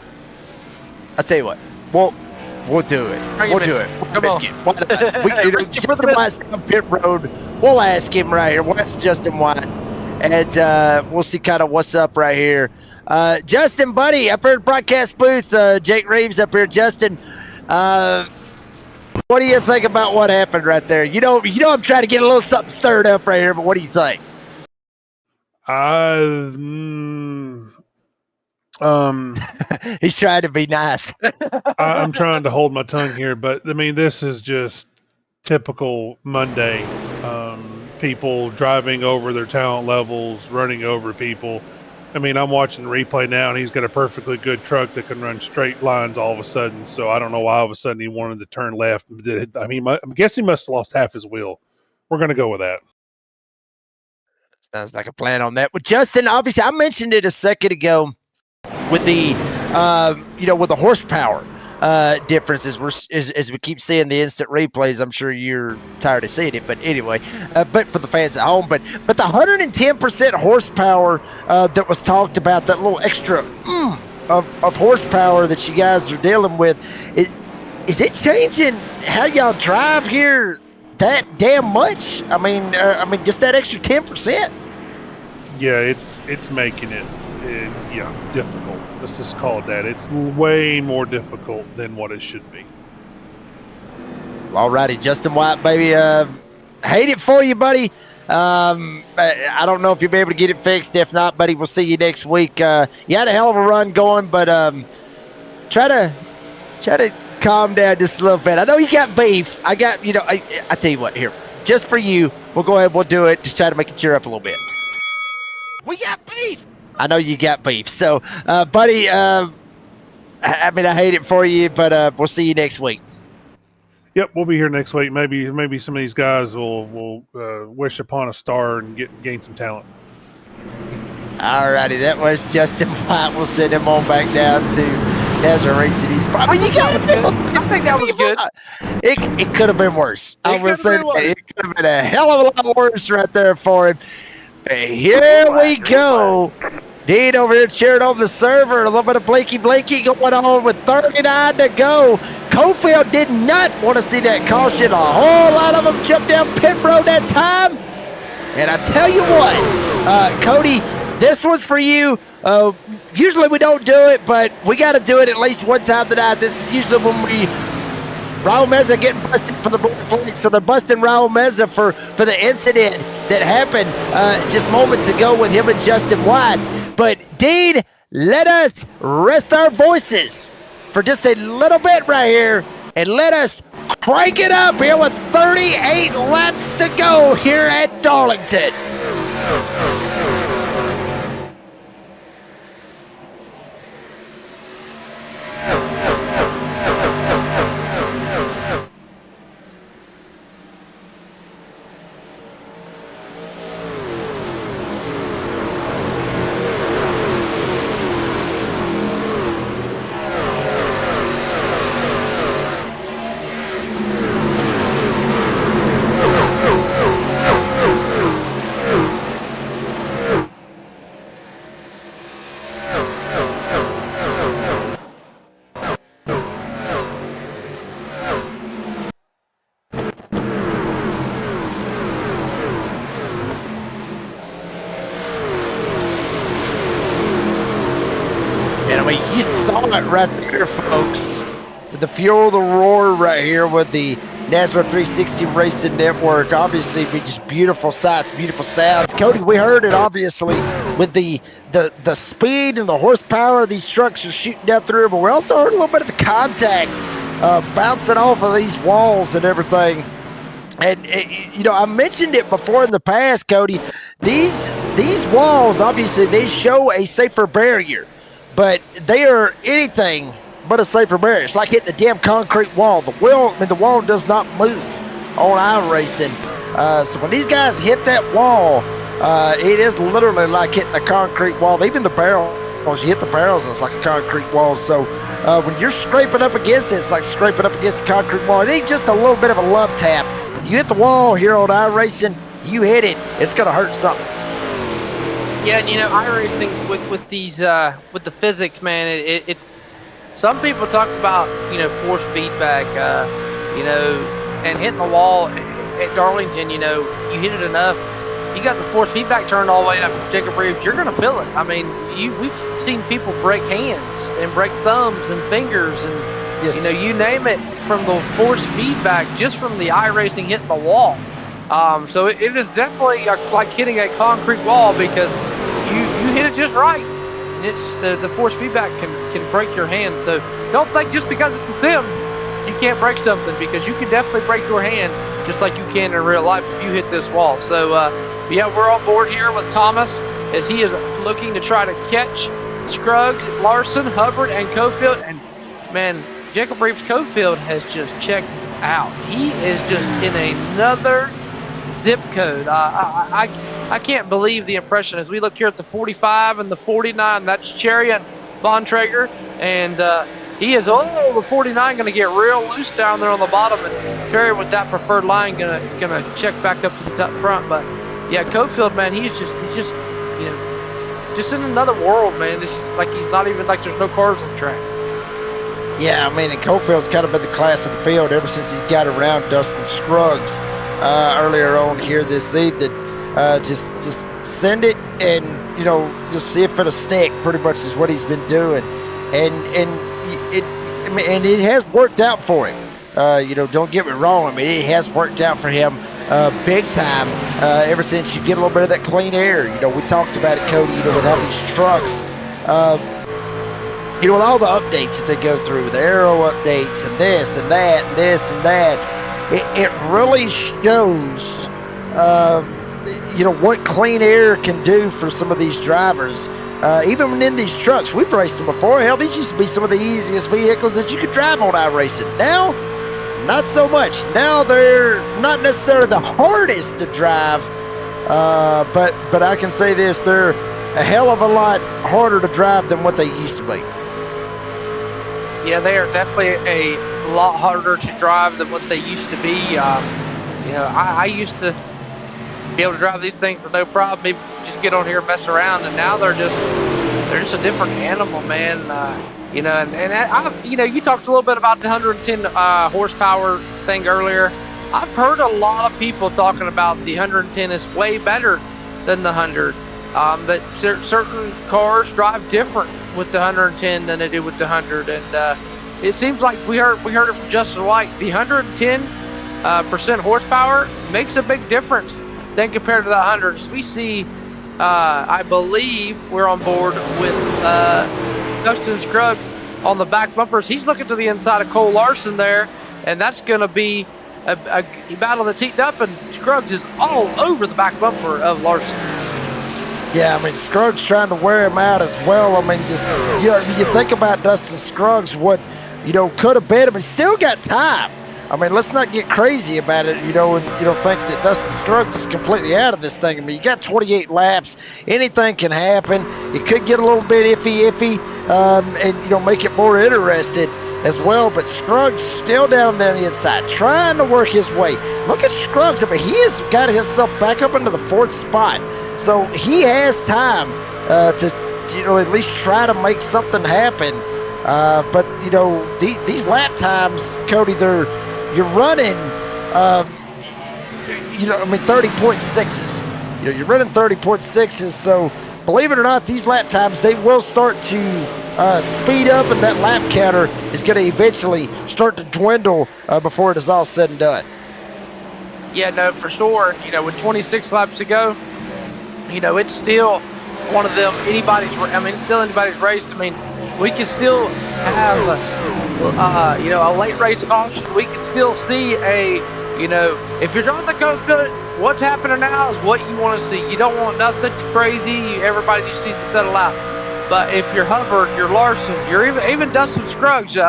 Well, We'll do it. Bring We'll him do in. it. Come Risk on. it. Why not? We, Risk it for the Justin White's down pit road. We'll ask him right here. We'll ask Justin White, and we'll see kind of what's up right here. Justin, buddy, up here at the broadcast booth. Jake Reeves up here. Justin, what do you think about what happened right there? You know, I'm trying to get a little something stirred up right here, but what do you think? He's trying to be nice. I'm trying to hold my tongue here, but I mean, this is just typical Monday. People driving over their talent levels, running over people. I mean, I'm watching the replay now, and he's got a perfectly good truck that can run straight lines all of a sudden. So I don't know why all of a sudden he wanted to turn left. I mean, I'm guessing he must have lost half his wheel. We're going to go with that. Sounds like a plan on that. Well, Justin, obviously, I mentioned it a second ago with the, with the horsepower differences. As we keep seeing the instant replays, I'm sure you're tired of seeing it. But anyway, but for the fans at home, but the 110% horsepower that was talked about, that little extra of horsepower that you guys are dealing with, is it changing how y'all drive here that damn much? I mean, just that extra 10%. Yeah, it's making it difficult. Let's just call it that. It's way more difficult than what it should be. All righty, Justin White, baby. Hate it for you, buddy. I don't know if you'll be able to get it fixed. If not, buddy, we'll see you next week. You had a hell of a run going, but try to calm down just a little bit. I know you got beef. I tell you what, here, just for you, we'll go ahead, we'll do it. Just try to make it cheer up a little bit. We got beef. I know you got beef. So, buddy, I hate it for you, but we'll see you next week. Yep, we'll be here next week. Maybe some of these guys will wish upon a star and gain some talent. All righty, that was Justin White. We'll send him on back down to NASRA Racing. I mean, I think that was good. It could have been worse. I will say it could have been a hell of a lot worse right there for him. Here we go. Dean over here cheering on the server. A little bit of blinky going on with 39 to go. Cofield did not want to see that caution. A whole lot of them jumped down pit road that time. And I tell you what, Cody, this was for you. Usually we don't do it, but we got to do it at least one time tonight. This is usually when Raul Meza getting busted for the black flag, so they're busting Raul Meza for the incident that happened just moments ago with him and Justin White. But Dean, let us rest our voices for just a little bit right here, and let us crank it up here with 38 laps to go here at Darlington. You saw it right there, folks, with the Fuel the Roar right here with the NASRA 360 Racing Network. Obviously, just beautiful sights, beautiful sounds. Cody, we heard it, obviously, with the speed and the horsepower of these trucks are shooting down through, but we also heard a little bit of the contact bouncing off of these walls and everything. And, I mentioned it before in the past, Cody. These walls, obviously, they show a safer barrier. But they are anything but a safer barrier. It's like hitting a damn concrete wall. The wall does not move on iRacing. So when these guys hit that wall, it is literally like hitting a concrete wall. Even the barrels, you hit the barrels, and it's like a concrete wall. So when you're scraping up against it, it's like scraping up against a concrete wall. It ain't just a little bit of a love tap. You hit the wall here on iRacing, you hit it, it's going to hurt something. Yeah, iRacing with these with the physics, man, some people talk about, force feedback, and hitting the wall at Darlington, you hit it enough, you got the force feedback turned all the way up from Jacob Reeves, you're going to feel it. I mean, we've seen people break hands and break thumbs and fingers and, Yes. you name it, from the force feedback, just from the iRacing hitting the wall. So it is definitely like hitting a concrete wall, because you hit it just right. And it's the force feedback can break your hand. So don't think just because it's a sim, you can't break something, because you can definitely break your hand just like you can in real life if you hit this wall. So yeah, we're on board here with Thomas as he is looking to try to catch Scruggs, Larson, Hubbard, and Cofield. And man, Jacob Reeves Cofield has just checked out. He is just in another zip code. I can't believe the impression as we look here at the 45 and the 49. That's Chariot Bontrager, and he is the 49 going to get real loose down there on the bottom, and Chariot with that preferred line gonna check back up to the top front. But yeah, Cofield, man, he's just just in another world, man. It's just like he's not even like there's no cars on the track. Yeah, I mean, and Cofield's kind of been the class of the field ever since he's got around Dustin Scruggs earlier on here this evening. Just send it and, just see if it'll stick, pretty much is what he's been doing. And it has worked out for him. Don't get me wrong. I mean, it has worked out for him big time ever since you get a little bit of that clean air. We talked about it, Cody, with how these trucks, with all the updates that they go through, the aero updates and this and that and this and that, it really shows, what clean air can do for some of these drivers. Even in these trucks, we've raced them before. Hell, these used to be some of the easiest vehicles that you could drive on iRacing. Now, not so much. Now they're not necessarily the hardest to drive, but I can say this, they're a hell of a lot harder to drive than what they used to be. Yeah, they are definitely a lot harder to drive than what they used to be. I used to be able to drive these things with no problem, maybe just get on here and mess around, and now they're just a different animal, man. You talked a little bit about the 110 horsepower thing earlier. I've heard a lot of people talking about the 110 is way better than the 100. That certain cars drive different with the 110 than they do with the 100, and it seems like we heard it from Justin White. The 110% horsepower makes a big difference than compared to the 100s. We see, I believe we're on board with Dustin Scruggs on the back bumpers. He's looking to the inside of Cole Larson there, and that's going to be a battle that's heating up, and Scruggs is all over the back bumper of Larson. Yeah, I mean, Scruggs trying to wear him out as well. I mean, just you think about Dustin Scruggs, what could have been, but still got time. I mean, let's not get crazy about it, and think that Dustin Scruggs is completely out of this thing. I mean, you got 28 laps. Anything can happen. It could get a little bit iffy, and make it more interesting as well. But Scruggs still down there on the inside, trying to work his way. Look at Scruggs. I mean, he has got himself back up into the 4th spot. So he has time to, at least try to make something happen. But these lap times, Cody, you're running, 30.6s. You're running 30.6s. So believe it or not, these lap times, they will start to speed up, and that lap counter is going to eventually start to dwindle before it is all said and done. Yeah, no, for sure. With 26 laps to go, it's still one of them. Still anybody's race. I mean, we can still have, a late race caution. We can still see if you're driving the Cofield, what's happening now is what you want to see. You don't want nothing crazy. Everybody just needs to settle out. But if you're Hubbard, you're Larson, you're even Dustin Scruggs, you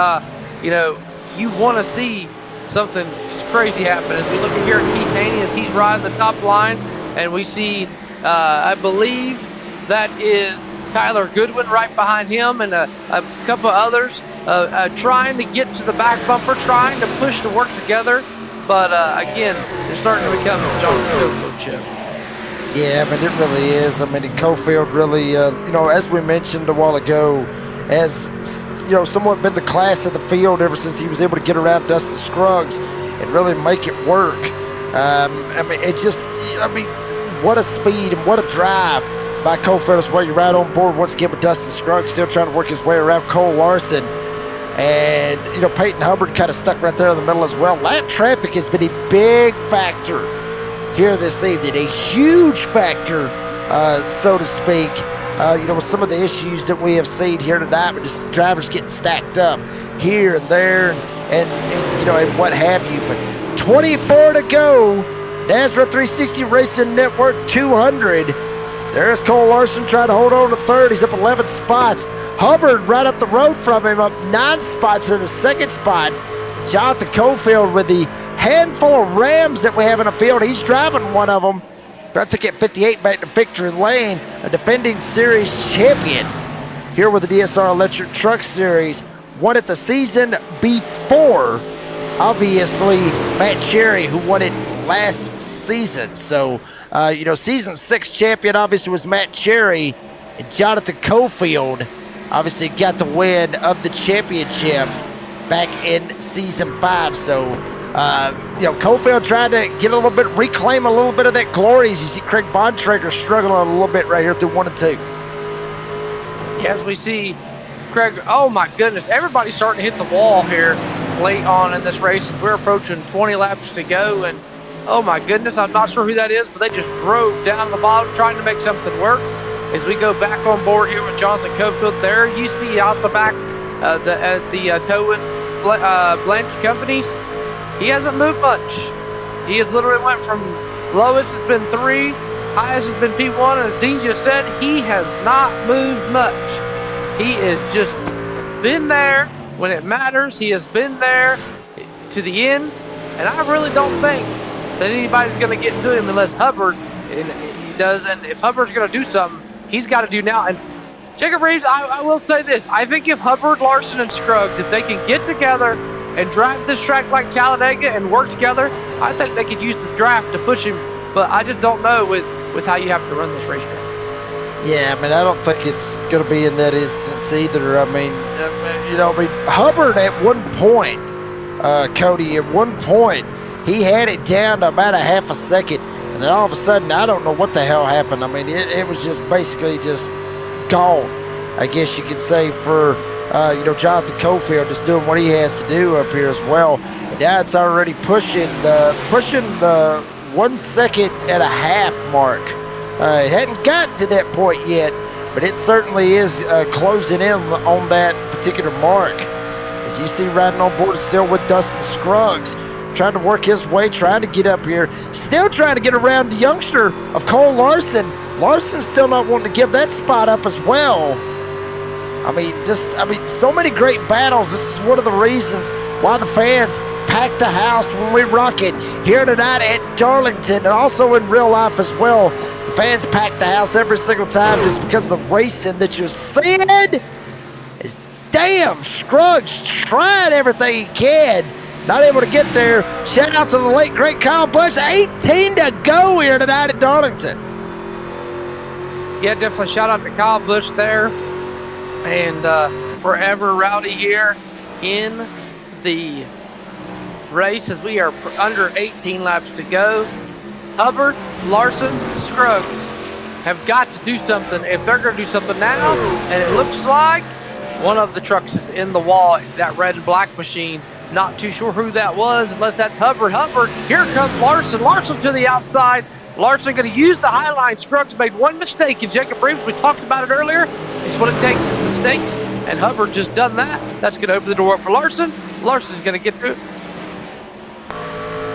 want to see something crazy happen. As we look at here at Keith Haney as he's riding the top line, and we see, I believe that is Tyler Goodwin right behind him, and a couple of others trying to get to the back bumper, trying to push to work together. But again, it's starting to become a John Cofield chip. Yeah, I mean, it really is. I mean, Cofield really, as we mentioned a while ago, has, somewhat been the class of the field ever since he was able to get around Dustin Scruggs and really make it work. What a speed and what a drive by Cole Felix. Well, you're right on board once again with Dustin Scruggs, still trying to work his way around Cole Larson. And, Peyton Hubbard kind of stuck right there in the middle as well. Lap traffic has been a big factor here this evening, a huge factor, so to speak. With some of the issues that we have seen here tonight, but just the drivers getting stacked up here and there and what have you. But 24 to go. NASRA 360 Racing Network 200. There's Cole Larson trying to hold on to third. He's up 11 spots. Hubbard right up the road from him, up 9 spots in the second spot. Jonathan Cofield with the handful of Rams that we have in the field. He's driving one of them. About to get 58 back to victory lane. A defending series champion here with the DSR Electric Truck Series. Won it the season before, obviously, Matt Cherry, who won it last season. So, season 6 champion obviously was Matt Cherry, and Jonathan Cofield obviously got the win of the championship back in season 5. So, Cofield tried to get a little bit, reclaim a little bit of that glory. As you see Craig Bontrager struggling a little bit right here through 1 and 2. As we see Craig, oh my goodness, everybody's starting to hit the wall here late on in this race. We're approaching 20 laps to go, and oh my goodness, I'm not sure who that is, but they just drove down the bottom trying to make something work. As we go back on board here with Jonathan Cofield, there you see out the back the towing Blanchard companies. He hasn't moved much. He has literally went from lowest has been 3, highest has been P1, and as Dean just said, he has not moved much. He has just been there when it matters. He has been there to the end, and I really don't think that anybody's going to get to him unless Hubbard he does. And if Hubbard's going to do something, he's got to do now. And Jacob Reeves, I will say this. I think if Hubbard, Larson, and Scruggs, if they can get together and drive this track like Talladega and work together, I think they could use the draft to push him. But I just don't know with how you have to run this racetrack. Yeah, I don't think it's going to be in that instance either. Hubbard at one point, Cody, at one point, he had it down to about a half a second, and then all of a sudden, I don't know what the hell happened. It was just basically just gone, I guess you could say, for, Jonathan Cofield just doing what he has to do up here as well. And now it's already pushing the 1 second and a half mark. It hadn't got to that point yet, but it certainly is closing in on that particular mark. As you see, riding on board still with Dustin Scruggs, trying to work his way, trying to get up here, still trying to get around the youngster of Cole Larson. Larson's still not wanting to give that spot up as well. So many great battles. This is one of the reasons why the fans pack the house when we rock it here tonight at Darlington, and also in real life as well. The fans pack the house every single time just because of the racing that you're seeing. Is damn, Scruggs tried everything he can. Not able to get there. Shout out to the late, great Kyle Busch. 18 to go here tonight at Darlington. Yeah, definitely shout out to Kyle Busch there. And forever rowdy here in the race as we are under 18 laps to go. Hubbard, Larson, Scruggs have got to do something. If they're going to do something now, and it looks like one of the trucks is in the wall, that red and black machine. Not too sure who that was, unless that's Hubbard. Hubbard, here comes Larson. Larson to the outside. Larson going to use the high line. Scruggs made one mistake in Jacob Reeves. We talked about it earlier. It's what it takes, mistakes. And Hubbard just done that. That's going to open the door for Larson. Larson's going to get through it.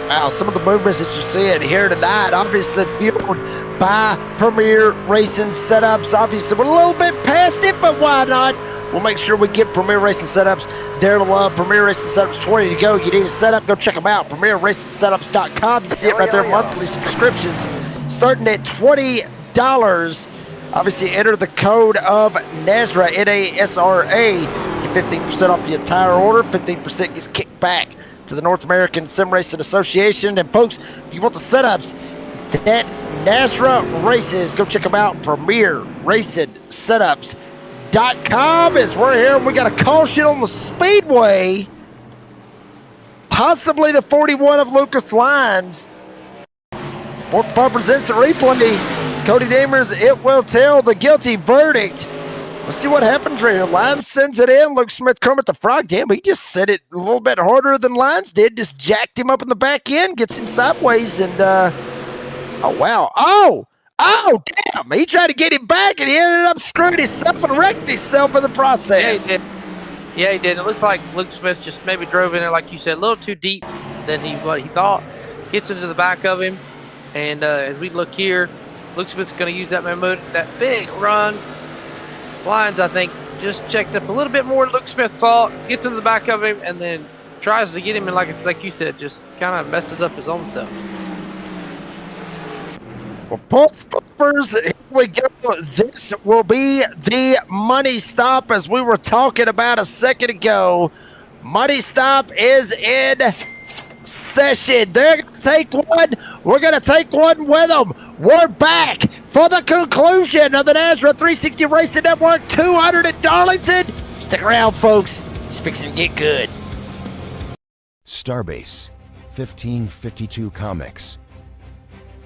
Wow, some of the movements that you're seeing here tonight, obviously fueled by Premier Racing Setups. Obviously, we're a little bit past it, but why not? We'll make sure we give Premier Racing Setups their love. Premier Racing Setups, 20 to go. You need a setup, go check them out. PremierRacingSetups.com. You see it right there, monthly subscriptions starting at $20. Obviously, enter the code of NASRA, N-A-S-R-A. Get 15% off the entire order. 15% gets kicked back to the North American Sim Racing Association. And folks, if you want the setups that NASRA races, go check them out. PremierRacingSetups.com. raceway.com as we're here and we got a caution on the speedway. Possibly the 41 of Lucas Lyons. Fourth part presents the replay. Cody Damers, it will tell the guilty verdict. Let's see what happens here. Lyons sends it in. Luke Smith, Kermit the Frog. Damn, he just sent it a little bit harder than Lyons did. Just jacked him up in the back end, gets him sideways, and oh wow. Oh damn! He tried to get him back, and he ended up screwing himself and wrecked himself in the process. Yeah, he did. Yeah, he did. It looks like Luke Smith just maybe drove in there, like you said, a little too deep than what he thought. Gets into the back of him, and as we look here, Luke Smith's going to use that big run. Lyons, I think, just checked up a little bit more than Luke Smith thought, gets into the back of him, and then tries to get him, and like you said, just kind of messes up his own self. Well, Pulse Flippers, here we go. This will be the money stop as we were talking about a second ago. Money stop is in session. They're going to take one. We're going to take one with them. We're back for the conclusion of the NASRA 360 Racing Network 200 at Darlington. Stick around, folks. It's fixing to get good. Starbase 1552 Comics.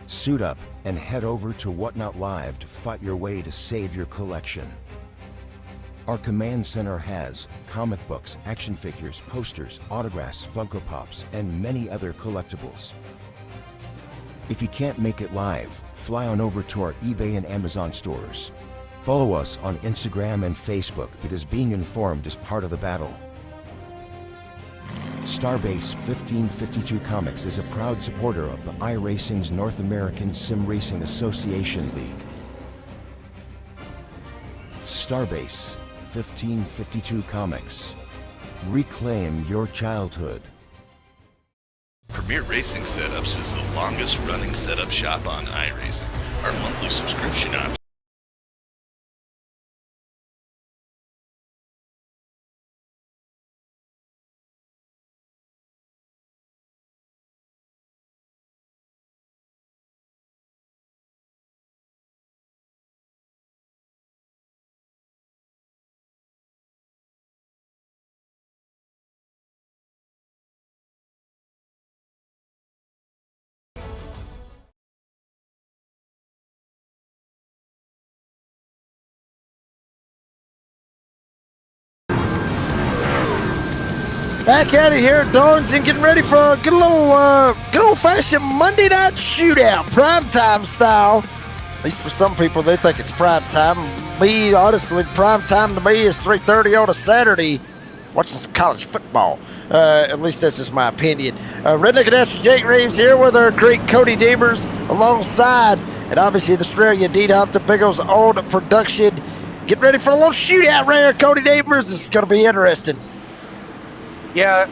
Suit up and head over to Whatnot Live to fight your way to save your collection. Our command center has comic books, action figures, posters, autographs, Funko Pops, and many other collectibles. If you can't make it live, fly on over to our eBay and Amazon stores. Follow us on Instagram and Facebook because being informed is part of the battle. Starbase 1552 Comics is a proud supporter of the iRacing's North American Sim Racing Association League. Starbase 1552 Comics. Reclaim your childhood. Premier Racing Setups is the longest running setup shop on iRacing. Our monthly subscription option. Back out of here at Darlington, getting ready for a good old-fashioned Monday night shootout, primetime style. At least for some people, they think it's prime time. Me, honestly, prime time to me is 3:30 on a Saturday, watching some college football. At least that's just my opinion. Redneck and Astro Jake Reeves here with our great Cody Damers alongside, and obviously the Australian D-Hop, the Big O's own production. Get ready for a little shootout right here, Cody Damers. This is going to be interesting. Yeah,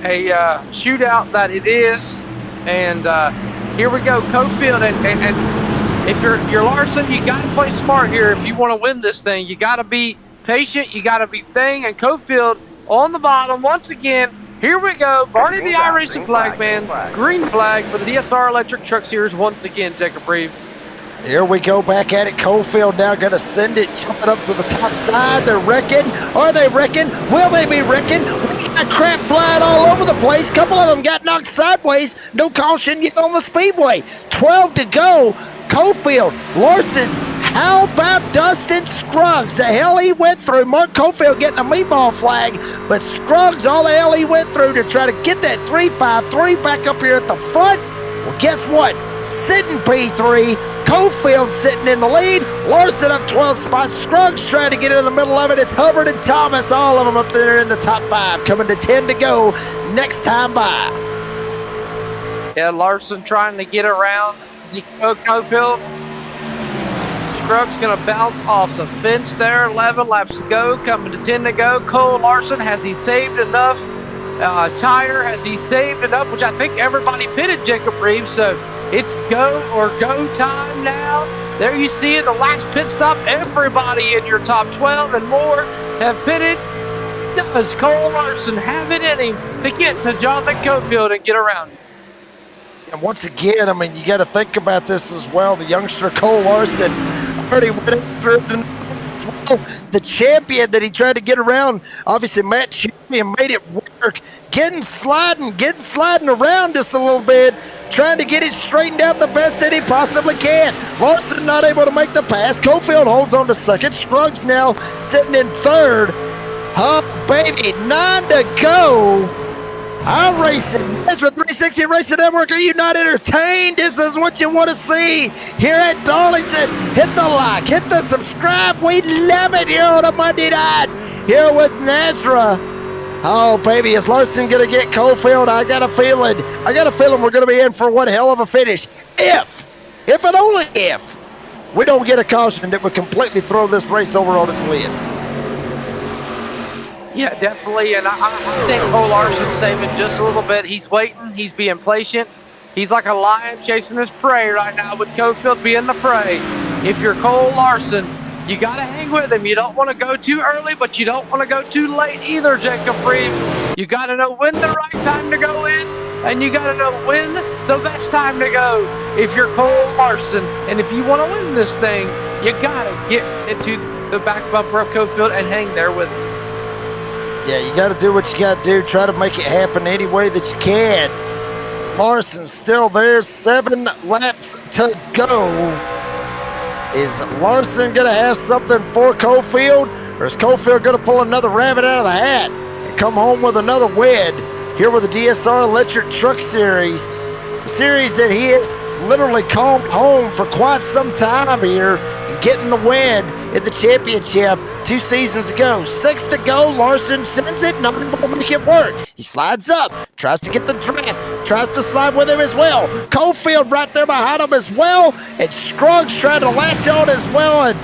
a shootout that it is, and here we go, Cofield, and if you're Larson, you got to play smart here if you want to win this thing. You got to be patient, you got to be thing, and Cofield on the bottom once again. Here we go, Barney the iRacing flag man, green flag for the DSR Electric Truck Series once again, Jacob Reeve. Here we go, back at it. Cofield now going to send it, jumping up to the top side. They're wrecking. Are they wrecking? Will they be wrecking? We got crap flying all over the place. A couple of them got knocked sideways. No caution yet on the speedway. 12 to go. Cofield, Larson, how about Dustin Scruggs? The hell he went through. Mark Cofield getting a meatball flag, but Scruggs, all the hell he went through to try to get that 353 back up here at the front. Well, guess what? Sitting P3, Cofield sitting in the lead, Larson up 12 spots, Scruggs trying to get in the middle of it. It's Hubbard and Thomas, all of them up there in the top 5, coming to 10 to go next time by. Yeah, Larson trying to get around Cofield. Scruggs going to bounce off the fence there. 11 laps to go, coming to 10 to go. Cole Larson, has he saved enough tire? Has he saved enough? Which I think everybody pitted Jacob Reeves, so it's go or go time now. There you see it, the last pit stop. Everybody in your top 12 and more have pitted. Does Cole Larson have it in him to get to Jonathan Cofield and get around him? And once again, I mean, you got to think about this as well. The youngster Cole Larson already went through as well. the champion that he tried to get around. Obviously, Matt Champion made it work, sliding around just a little bit, trying to get it straightened out the best that he possibly can. Larson not able to make the pass. Cofield holds on to second. Scruggs now sitting in third. Oh, baby, 9 to go. I'm racing. NASRA 360 Racing Network. Are you not entertained? This is what you want to see here at Darlington. Hit the like, hit the subscribe. We love it here on a Monday night here with NASRA. Oh, baby, is Larson going to get Cofield? I got a feeling we're going to be in for one hell of a finish. If and only if, we don't get a caution that would completely throw this race over on its lid. Yeah, definitely. And I think Cole Larson's saving just a little bit. He's waiting. He's being patient. He's like a lion chasing his prey right now with Cofield being the prey. If you're Cole Larson, you got to hang with him. You don't want to go too early, but you don't want to go too late either, Jacob Reeves. You got to know when the right time to go is, and you got to know when the best time to go if you're Cole Larson. And if you want to win this thing, you got to get into the back bumper of Cofield and hang there with him. Yeah, you got to do what you got to do. Try to make it happen any way that you can. Larson's still there. 7 laps to go. Is Larson going to have something for Cofield? Or is Cofield going to pull another rabbit out of the hat and come home with another win here with the DSR Electric Truck Series? The series that he has literally come home for quite some time here and getting the win in the championship 2 seasons ago. 6 to go. Larson sends it, not able to make it work. He slides up, tries to get the draft, tries to slide with him as well. Cofield right there behind him as well, and Scruggs trying to latch on as well. And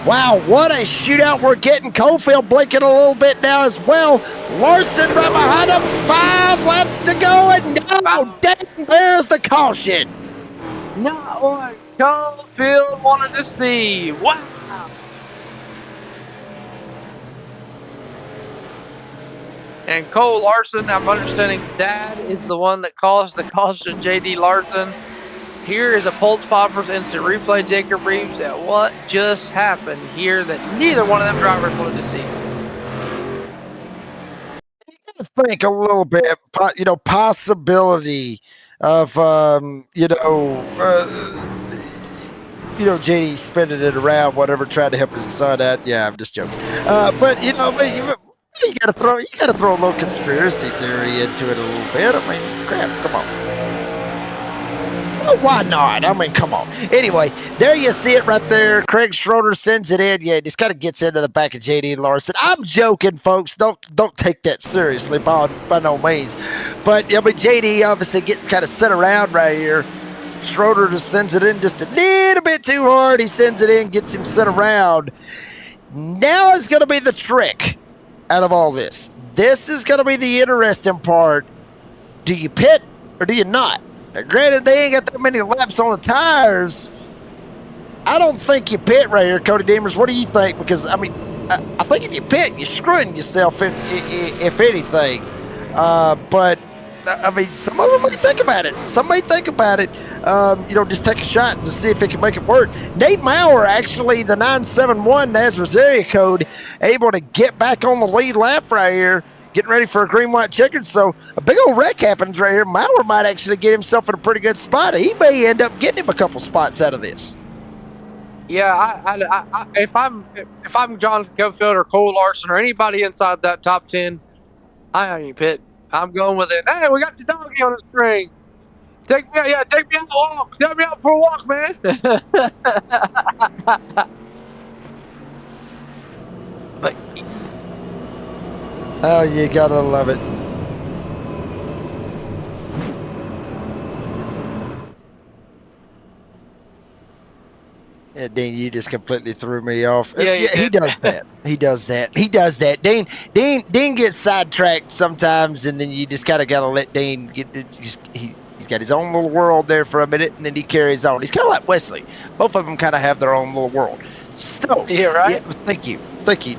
wow, what a shootout we're getting. Cofield blinking a little bit now as well. Larson right behind him. 5 laps to go, and no, dang, there's the caution. Not what Cofield wanted to see. Wow. And Cole Larson, I'm understanding his dad is the one that caused the caution, J.D. Larson. Here is a Pulse Poppers instant replay, Jacob Reeves, at what just happened here that neither one of them drivers wanted to see. Think a little bit, possibility of, JD spinning it around, whatever, trying to help his son out. Yeah, I'm just joking. But you gotta throw a little conspiracy theory into it a little bit. I mean, crap, come on. Well, why not? I mean, come on. Anyway, there you see it right there. Craig Schroeder sends it in. Yeah, just kind of gets into the back of JD Larson. I'm joking, folks. Don't take that seriously by no means. But I mean, JD obviously getting kind of sent around right here. Schroeder just sends it in just a little bit too hard. He sends it in, gets him sent around. Now is going to be the trick out of all this. This is going to be the interesting part. Do you pit or do you not? Now, granted, they ain't got that many laps on the tires. I don't think you pit right here, Cody Demers. What do you think? Because, I mean, I think if you pit, you're screwing yourself, if anything. But, I mean, some of them may think about it. Some may think about it. Just take a shot to see if it can make it work. Nate Maurer, actually, the 971 NASRA's area code, able to get back on the lead lap right here, getting ready for a green-white checkered. So a big old wreck happens right here. Maurer might actually get himself in a pretty good spot. He may end up getting him a couple spots out of this. Yeah, if I'm John Cofield or Cole Larson or anybody inside that top 10, I ain't pit. I'm going with it. Hey, we got the doggy on the string. Take me out for a walk. Take me out for a walk, man. But oh, you gotta love it. Yeah, Dean, you just completely threw me off. Yeah, he does that. He does that. Dean gets sidetracked sometimes, and then you just kind of got to let Dean get. He's got his own little world there for a minute, and then he carries on. He's kind of like Wesley. Both of them kind of have their own little world. So yeah, right. Yeah, thank you, Dean.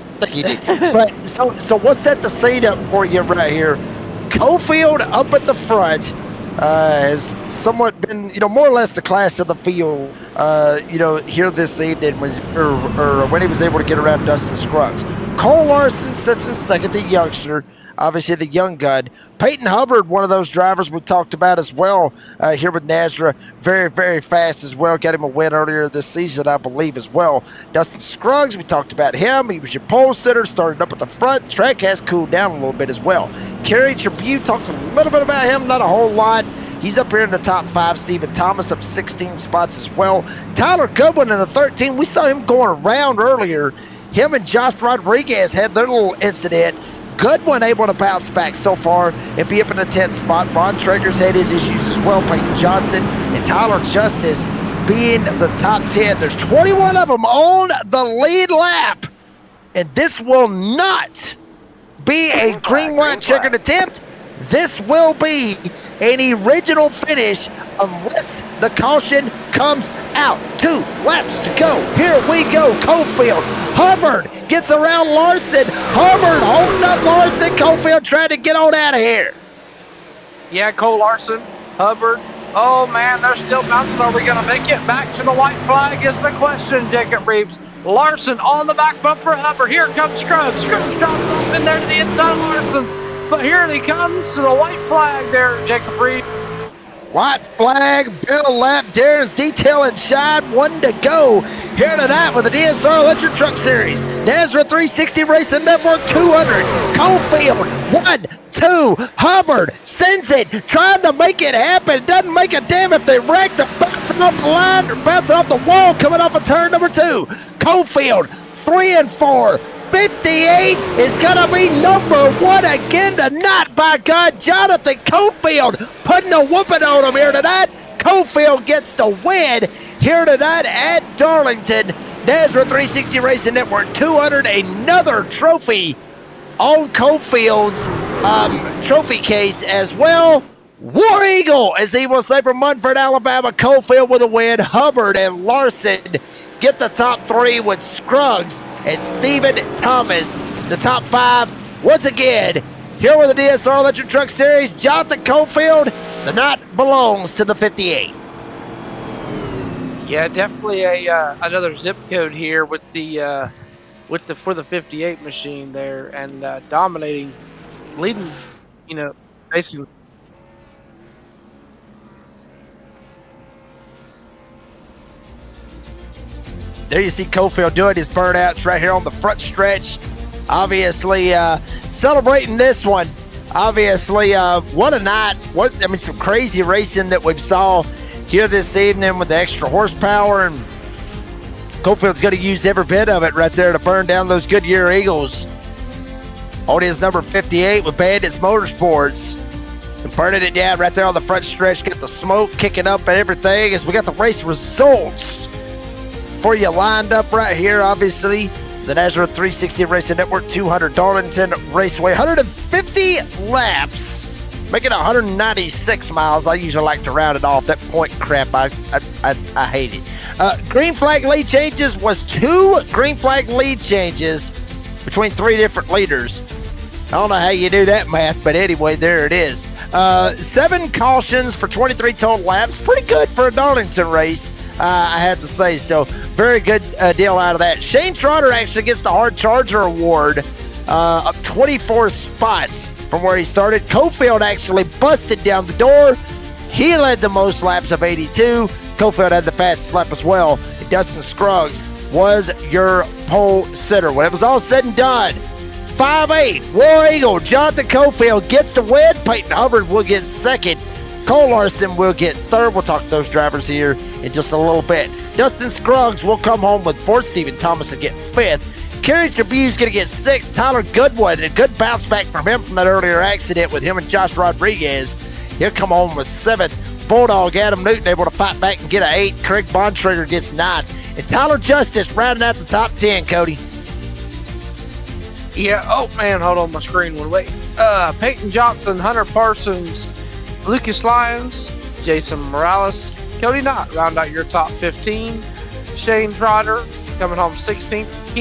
But so we'll set the scene up for you right here. Cofield up at the front. has somewhat been, more or less the class of the field, here this evening or when he was able to get around Dustin Scruggs. Cole Larson sits in second, the youngster, obviously the young gun. Peyton Hubbard, one of those drivers we talked about as well here with NASRA, very, very fast as well. Got him a win earlier this season, I believe, as well. Dustin Scruggs, we talked about him. He was your pole sitter, started up at the front. Track has cooled down a little bit as well. Kerry Tribute, talked a little bit about him, not a whole lot. He's up here in the top 5. Stephen Thomas up 16 spots as well. Tyler Goodwin in the 13. We saw him going around earlier. Him and Josh Rodriguez had their little incident. Goodwin able to bounce back so far and be up in the 10th spot. Ron Traeger's had his issues as well. Peyton Johnson and Tyler Justice being the top 10. There's 21 of them on the lead lap. And this will not be a green-white checkered attempt. This will be an original finish unless the caution comes out. 2 laps to go. Here we go. Cofield. Hubbard gets around Larson. Hubbard holding up Larson. Cofield trying to get on out of here. Yeah, Cole Larson, Hubbard. Oh, man, they're still bouncing. Are we going to make it back to the white flag is the question, Jacob Reeves. Larson on the back bumper. Hubbard. Here comes Scruggs. Scruggs drops off in there to the inside of Larson. But here he comes to the white flag there, Jacob Reeves. White flag, bell lap, Darren's Detail and Shine, 1 to go here tonight with the DSR Electric Truck Series. NASRA 360 Racing Network 200. Cofield, 1, 2. Hubbard sends it, trying to make it happen. Doesn't make a damn if they wreck. They're bouncing off the line, they're bouncing off the wall, coming off of turn number 2. Cofield, 3 and 4. 58 is going to be number 1 again tonight, by God. Jonathan Cofield putting a whooping on him here tonight. Cofield gets the win here tonight at Darlington. NASRA 360 Racing Network 200, another trophy on Cofield's trophy case as well. War Eagle, as he will say, from Munford, Alabama. Cofield with a win. Hubbard and Larson get the top 3 with Scruggs and Stephen Thomas. The top 5, once again, here with the DSR Electric Truck Series. Jonathan Cofield, the night belongs to the 58. Yeah, definitely another zip code here with the for the 58 machine there, and dominating, leading, basically. There you see Cofield doing his burnouts right here on the front stretch. Obviously, celebrating this one. Obviously, what a night. Some crazy racing that we've saw here this evening with the extra horsepower. And Cofield's going to use every bit of it right there to burn down those Goodyear Eagles. On his number 58 with Bandits Motorsports. And burning it down right there on the front stretch. Get the smoke kicking up and everything as we got the race results for you lined up right here. Obviously, the NASRA 360 Racing Network 200 Darlington Raceway, 150 laps, making 196 miles. I usually like to round it off. That point crap, I hate it. Green flag lead changes was 2 green flag lead changes between 3 different leaders. I don't know how you do that math, but anyway, there it is. 7 cautions for 23 total laps. Pretty good for a Darlington race, I had to say. So, very good deal out of that. Shane Trotter actually gets the Hard Charger Award, up 24 spots from where he started. Cofield actually busted down the door. He led the most laps of 82. Cofield had the fastest lap as well. And Dustin Scruggs was your pole sitter. When it was all said and done, 5'8", War Eagle, Jonathan Cofield gets the win. Peyton Hubbard will get second. Cole Larson will get third. We'll talk to those drivers here in just a little bit. Dustin Scruggs will come home with fourth. Stephen Thomas will get fifth. Kerry Tribute's going to get sixth. Tyler Goodwin, a good bounce back from him from that earlier accident with him and Josh Rodriguez. He'll come home with seventh. Bulldog Adam Newton able to fight back and get an eighth. Craig Bontrager gets ninth. And Tyler Justice rounding out the top 10, Cody. Yeah, oh man, hold on, my screen went away. Peyton Johnson, Hunter Parsons, Lucas Lyons, Jason Morales, Cody Knott round out your top 15. Shane Trotter coming home 16th.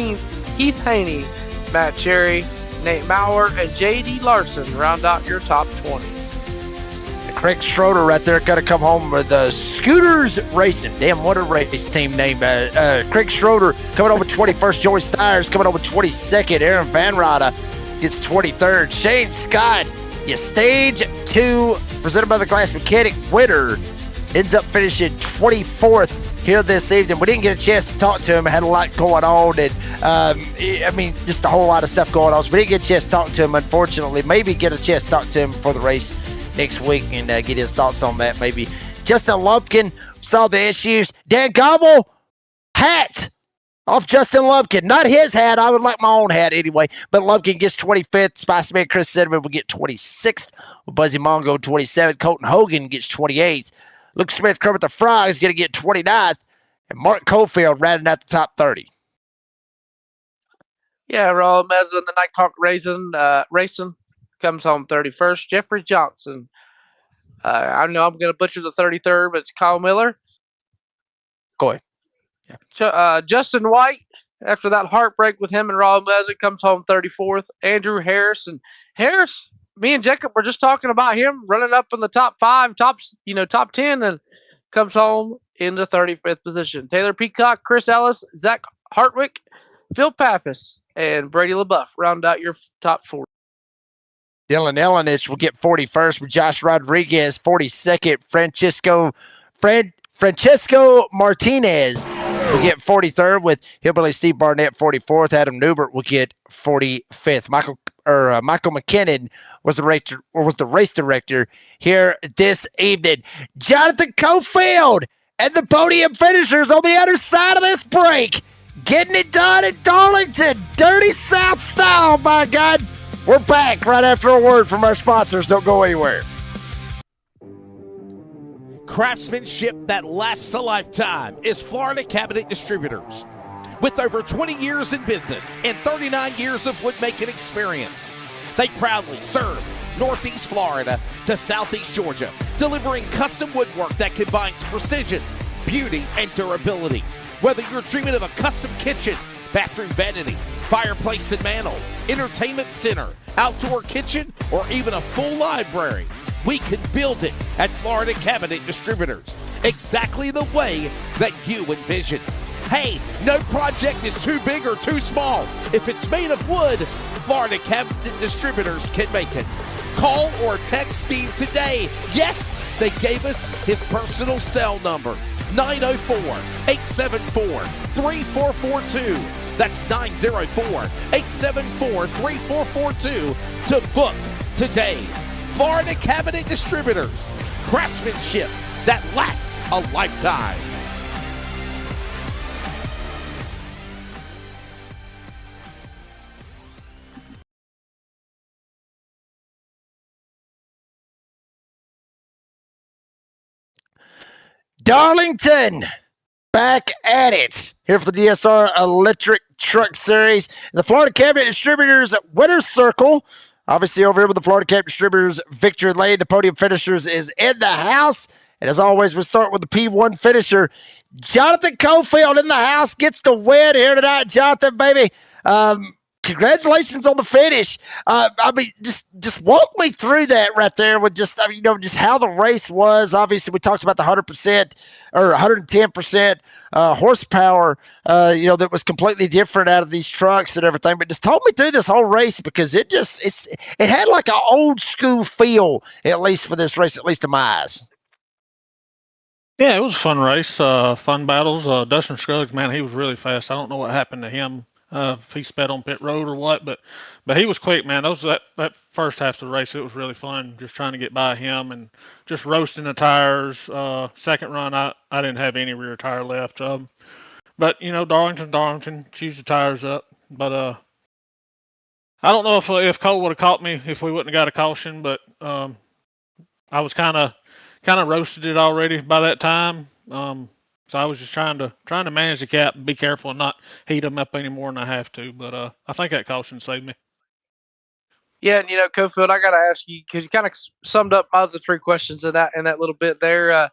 Keith Haney, Matt Cherry, Nate Maurer, and J.D. Larson round out your top 20. Craig Schroeder right there going to come home with Scooters Racing. Damn, what a race team name. Craig Schroeder coming over 21st. Joey Stiers coming over 22nd. Aaron Van Rada gets 23rd. Shane Scott, your stage 2, presented by the Glass Mechanic winner, ends up finishing 24th here this evening. We didn't get a chance to talk to him. I had a lot going on, and just a whole lot of stuff going on. So we didn't get a chance to talk to him, unfortunately. Maybe get a chance to talk to him for the race next week and get his thoughts on that. Maybe Justin Lumpkin saw the issues. Dan Gobble, hat off Justin Lumpkin. Not his hat. I would like my own hat anyway. But Lumpkin gets 25th. Spicy Man Chris Cinnamon will get 26th. Buzzy Mongo 27th. Colton Hogan gets 28th. Luke Smith Kermit the Frog is going to get 29th. And Mark Cofield rounding out the top 30. Yeah, Raul Meza in the Nighthawk Racing comes home 31st. Jeffrey Johnson. I know I'm going to butcher the 33rd, but it's Kyle Miller. Go ahead. Yeah. Justin White, after that heartbreak with him and Raul Meza, comes home 34th. Andrew Harris. And Harris, me and Jacob were just talking about him running up in the top 5, top 10, and comes home in the 35th position. Taylor Peacock, Chris Ellis, Zach Hartwick, Phil Pappas, and Brady LaBeouf round out your top 4. Dylan Ellenich will get 41st with Josh Rodriguez, 42nd. Francesco Martinez will get 43rd with Hillbilly Steve Barnett, 44th. Adam Newbert will get 45th. Michael McKinnon was the race director here this evening. Jonathan Cofield and the podium finishers on the other side of this break, getting it done at Darlington. Dirty South style, by God. We're back right after a word from our sponsors. Don't go anywhere. Craftsmanship that lasts a lifetime is Florida Cabinet Distributors. With over 20 years in business and 39 years of woodmaking experience, they proudly serve Northeast Florida to Southeast Georgia, delivering custom woodwork that combines precision, beauty, and durability. Whether you're dreaming of a custom kitchen, bathroom vanity, fireplace and mantle, entertainment center, outdoor kitchen, or even a full library, we can build it at Florida Cabinet Distributors, exactly the way that you envision. Hey, no project is too big or too small. If it's made of wood, Florida Cabinet Distributors can make it. Call or text Steve today. Yes, they gave us his personal cell number, 904-874-3442. That's 904-874-3442 to book today. Florida Cabinet Distributors, craftsmanship that lasts a lifetime. Darlington, back at it. Here for the DSR Electric Truck Series. The Florida Cabinet Distributors Winner's Circle. Obviously over here with the Florida Cabinet Distributors, Victor Lane, the podium finishers, is in the house. And as always, we start with the P1 finisher. Jonathan Cofield in the house gets the win here tonight. Jonathan, baby, congratulations on the finish. Just walk me through that right there with just how the race was. Obviously, we talked about the 100% or 110% horsepower, that was completely different out of these trucks and everything. But just talk me through this whole race, because it had like an old school feel, at least for this race, at least to my eyes. Yeah, it was a fun race, fun battles. Dustin Scruggs, man, he was really fast. I don't know what happened to him. If he sped on pit road or what, but he was quick, man. That first half of the race, it was really fun, just trying to get by him and just roasting the tires. Second run, I didn't have any rear tire left. But Darlington, choose the tires up. But I don't know if Cole would have caught me if we wouldn't have got a caution, but I was kind of roasted it already by that time. So I was just trying to manage the gap and be careful and not heat them up any more than I have to. But I think that caution saved me. Yeah, and Cofield, I got to ask you, because you kind of summed up my other 3 questions in that little bit there. I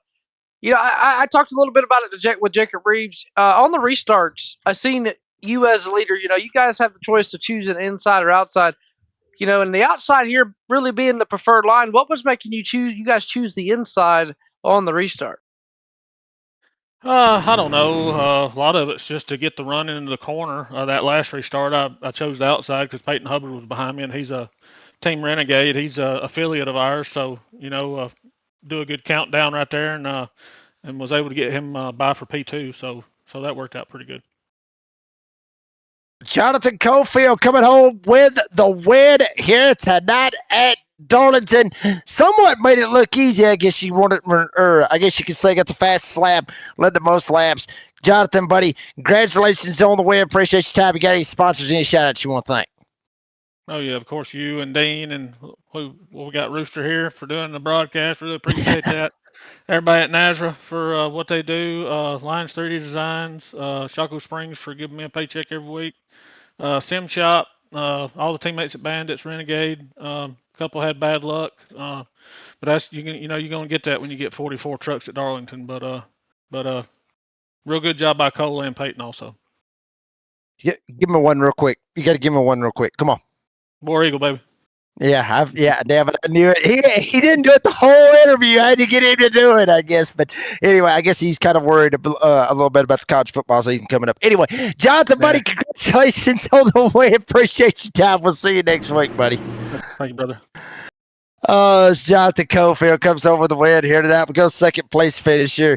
talked a little bit about it with Jacob Reeves on the restarts. I seen you as a leader. You guys have the choice to choose an inside or outside. and the outside here really being the preferred line, what was making you guys choose the inside on the restart? I don't know. A lot of it's just to get the run into the corner. That last restart, I chose the outside because Peyton Hubbard was behind me, and he's a Team Renegade. He's a affiliate of ours, so do a good countdown right there, and was able to get him by for P2. So that worked out pretty good. Jonathan Cofield coming home with the win here tonight at Darlington. Somewhat made it look easy. I guess you wanted, or I guess you could say, got the fastest lap, led the most laps. Jonathan, buddy, congratulations on the win. Appreciate your time. You got any sponsors, any shout outs you want to thank? Oh yeah, of course, you and Dean, and we got Rooster here for doing the broadcast. Really appreciate that. Everybody at NASRA for what they do. Lions 3D Designs, Shaco Springs for giving me a paycheck every week. Sim Shop, all the teammates at Bandits, Renegade. A couple had bad luck, but that's you're gonna get that when you get 44 trucks at Darlington. But real good job by Cole and Peyton also. Give me one real quick. You got to give me one real quick. Come on. War Eagle, baby. Yeah, damn it, I knew it. He didn't do it the whole interview. I had to get him to do it, I guess. But anyway, I guess he's kind of worried a little bit about the college football season coming up. Anyway, Jonathan, buddy, congratulations on the win. Appreciate your time. We'll see you next week, buddy. Thank you, brother. Jonathan Cofield comes over the win here tonight. We go second place finisher,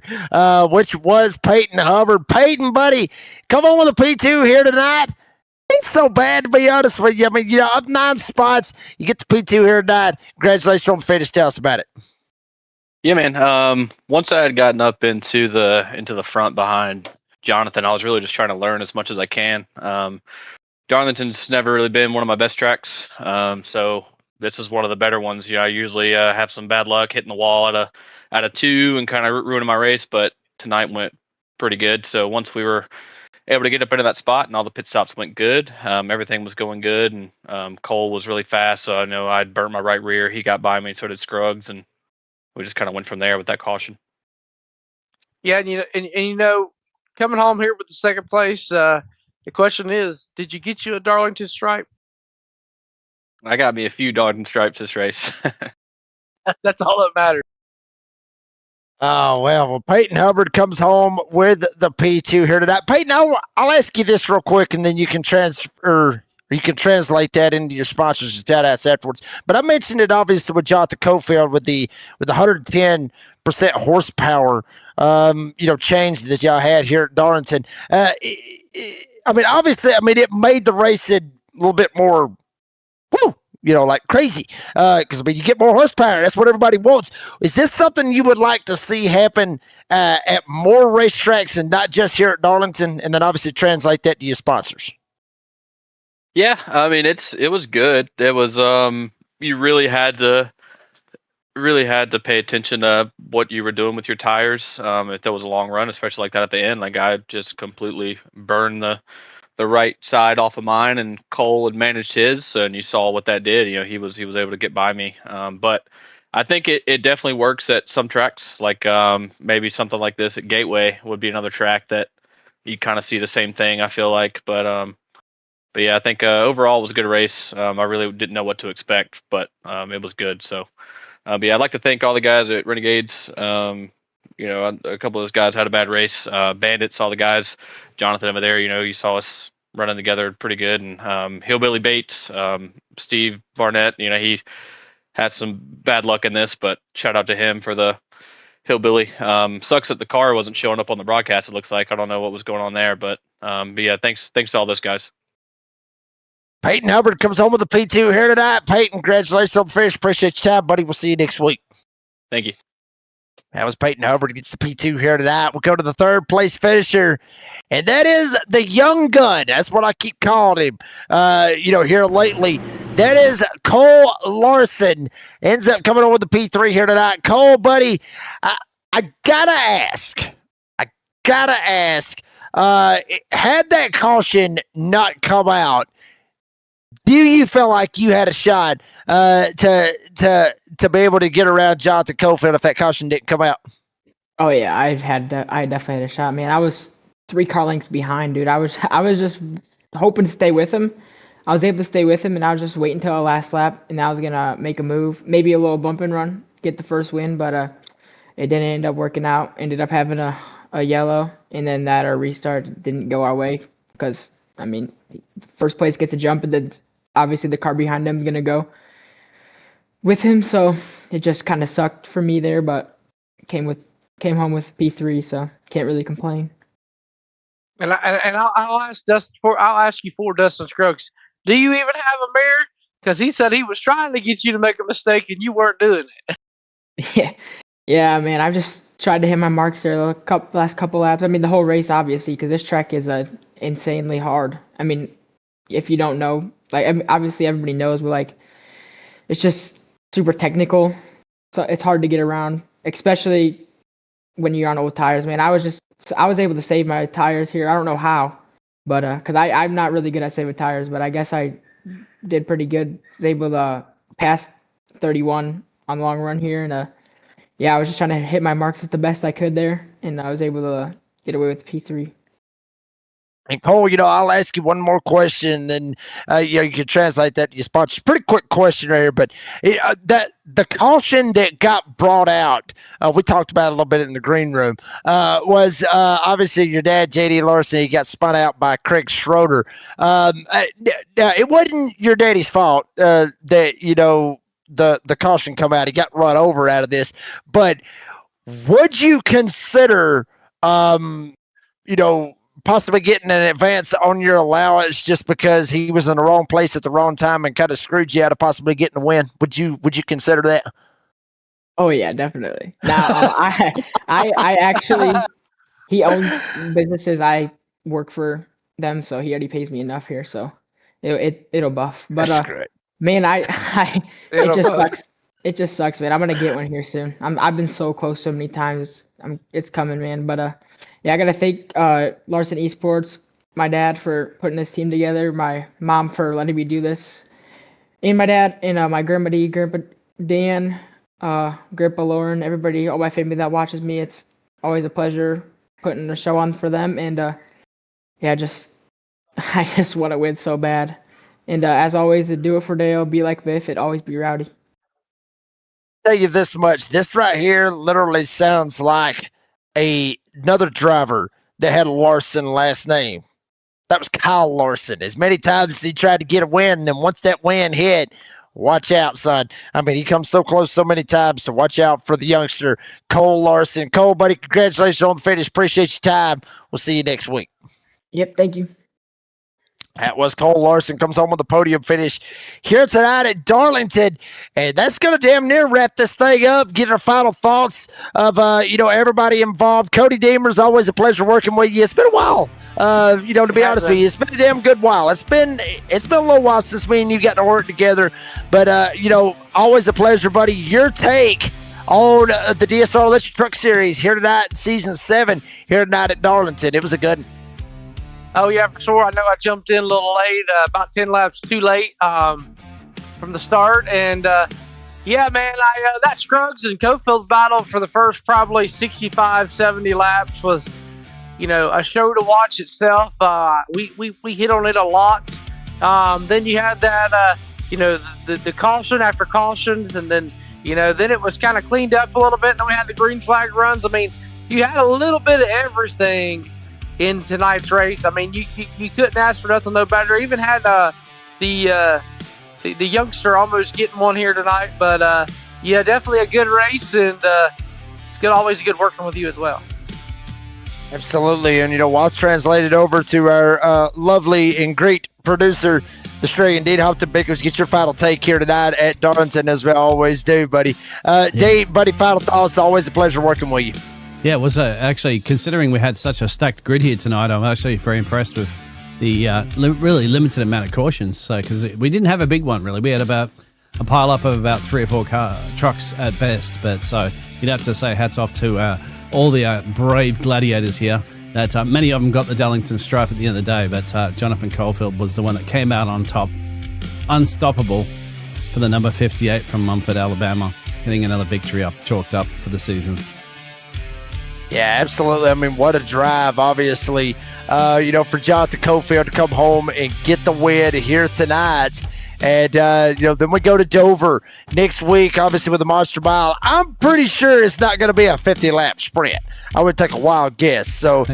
which was Peyton Hubbard. Peyton, buddy, come on with a P2 here tonight. Ain't so bad, to be honest with you. I mean, up 9 spots, you get the P2 here tonight. Congratulations on the finish. Tell us about it. Yeah, man. Once I had gotten up into the front behind Jonathan, I was really just trying to learn as much as I can. Darlington's never really been one of my best tracks, so this is one of the better ones. I usually have some bad luck hitting the wall at a 2 and kind of ruining my race, but tonight went pretty good. So once we were able to get up into that spot and all the pit stops went good, everything was going good, and Cole was really fast, so I know I'd burnt my right rear. He got by me, so did Scruggs, and we just kind of went from there with that caution. Yeah, and coming home here with the second place, the question is, did you get you a Darlington stripe? I got me a few Darlington stripes this race. That's all that matters. Oh, well, Peyton Hubbard comes home with the P2 here tonight. Peyton, I'll ask you this real quick, and then you can translate that into your sponsors and shout-outs afterwards. But I mentioned it obviously with Jonathan Cofield with the 110% horsepower, change that y'all had here at Darlington. It made the race a little bit more, like crazy. Because you get more horsepower. That's what everybody wants. Is this something you would like to see happen at more racetracks and not just here at Darlington? And then obviously translate that to your sponsors. Yeah, I mean it was good. It was you really had to pay attention to what you were doing with your tires. If there was a long run, especially like that at the end, like I just completely burned the right side off of mine, and Cole had managed his, and you saw what that did. He was able to get by me. But I think it definitely works at some tracks, like maybe something like this at Gateway would be another track that you kind of see the same thing, I feel like. But yeah, I think overall it was a good race. I really didn't know what to expect, but it was good. So, but yeah, I'd like to thank all the guys at Renegades. A couple of those guys had a bad race. Bandits, all the guys, Jonathan over there, you saw us running together pretty good. And Hillbilly Bates, Steve Barnett, he had some bad luck in this, but shout out to him for the Hillbilly. Sucks that the car wasn't showing up on the broadcast, it looks like. I don't know what was going on there, but yeah, thanks to all those guys. Peyton Hubbard comes home with a P2 here tonight. Peyton, congratulations on the finish. Appreciate your time, buddy. We'll see you next week. Thank you. That was Peyton Hubbard gets the P2 here tonight. We'll go to the third place finisher, and that is the young gun. That's what I keep calling him, here lately. That is Cole Larson. Ends up coming on with the P3 here tonight. Cole, buddy, I gotta ask, had that caution not come out, do you feel like you had a shot to be able to get around Jonathan Cofield if that caution didn't come out? Oh yeah, I definitely had a shot, man. I was 3 car lengths behind, dude. I was just hoping to stay with him. I was able to stay with him, and I was just waiting until the last lap, and I was gonna make a move, maybe a little bump and run, get the first win, but it didn't end up working out. Ended up having a yellow, and then that our restart didn't go our way because I mean, first place gets a jump, and then obviously the car behind him is gonna go with him, so it just kind of sucked for me there, but came home with P3, so can't really complain. And I'll ask you for Dustin Scruggs. Do you even have a mirror? Because he said he was trying to get you to make a mistake and you weren't doing it. Yeah, man. I've just tried to hit my marks there the last couple laps. I mean, the whole race, obviously, because this track is insanely hard. I mean, if you don't know, obviously everybody knows, but it's just super technical. So it's hard to get around, especially when you're on old tires, man. I was able to save my tires here. I don't know how, but because I'm not really good at saving tires, but I guess I did pretty good. Was able to pass 31 on long run here, and I was just trying to hit my marks as the best I could there, and I was able to get away with P3. And Cole, I'll ask you one more question, then you can translate that to your sponsors. Pretty quick question right here, but that the caution that got brought out, we talked about it a little bit in the green room, was obviously your dad, J.D. Larson. He got spun out by Craig Schroeder. It wasn't your daddy's fault that the caution come out. He got run over out of this, but would you consider, possibly getting an advance on your allowance just because he was in the wrong place at the wrong time and kind of screwed you out of possibly getting a win? Would you consider that? Oh yeah, definitely. Now I actually, he owns businesses. I work for them, so he already pays me enough here, so it'll buff. But that's great. Man, it just sucks. It just sucks, man. I'm gonna get one here soon. I've been so close so many times. It's coming, man. But I gotta thank Larson Esports, my dad for putting this team together, my mom for letting me do this, and my dad and my Grandpa D, Grandpa Dan, Grandpa Lauren, everybody, all my family that watches me. It's always a pleasure putting a show on for them, and I just want to win so bad. And as always, do it for Dale, be like Biff, it always be rowdy. Tell you this much, this right here literally sounds like another driver that had a Larson last name. That was Kyle Larson. As many times as he tried to get a win, and then once that win hit, watch out, son. I mean, he comes so close so many times, so watch out for the youngster, Cole Larson. Cole, buddy, congratulations on the finish. Appreciate your time. We'll see you next week. Yep, thank you. That was Cole Larson, comes home with a podium finish here tonight at Darlington. And that's going to damn near wrap this thing up, get our final thoughts of, everybody involved. Cody Deemer's always a pleasure working with you. It's been a while, to be honest with you. It's been a damn good while. It's been a little while since me and you got to work together. But, always a pleasure, buddy. Your take on the DSR Electric Truck Series here tonight, Season 7, here tonight at Darlington. It was a good one. Oh, yeah, for sure. I know I jumped in a little late, about 10 laps too late from the start. And, man, that Scruggs and Cofield battle for the first probably 65, 70 laps was, a show to watch itself. We hit on it a lot. Then you had that, the caution after cautions. And then, then it was kind of cleaned up a little bit. And then we had the green flag runs. I mean, you had a little bit of everything in tonight's race. I mean, you couldn't ask for nothing no better. Even had the youngster almost getting one here tonight. But definitely a good race, and it's always good working with you as well. Absolutely, and while translated over to our lovely and great producer, the Australian Dean Hopton Bickers, get your final take here tonight at Darlington, as we always do, buddy. Dave, buddy, final thoughts. Always a pleasure working with you. Yeah, it was actually, considering we had such a stacked grid here tonight, I'm actually very impressed with the really limited amount of cautions. So, because we didn't have a big one, really. We had about a pile up of about 3 or 4 trucks at best. But so you'd have to say hats off to all the brave gladiators here. That many of them got the Darlington stripe at the end of the day. But Jonathan Caulfield was the one that came out on top, unstoppable, for the number 58 from Mumford, Alabama, getting another victory chalked up for the season. Yeah, absolutely. I mean, what a drive, obviously, for Jonathan Cofield to come home and get the win here tonight. And, then we go to Dover next week, obviously, with the Monster Mile. I'm pretty sure it's not going to be a 50-lap sprint. I would take a wild guess. So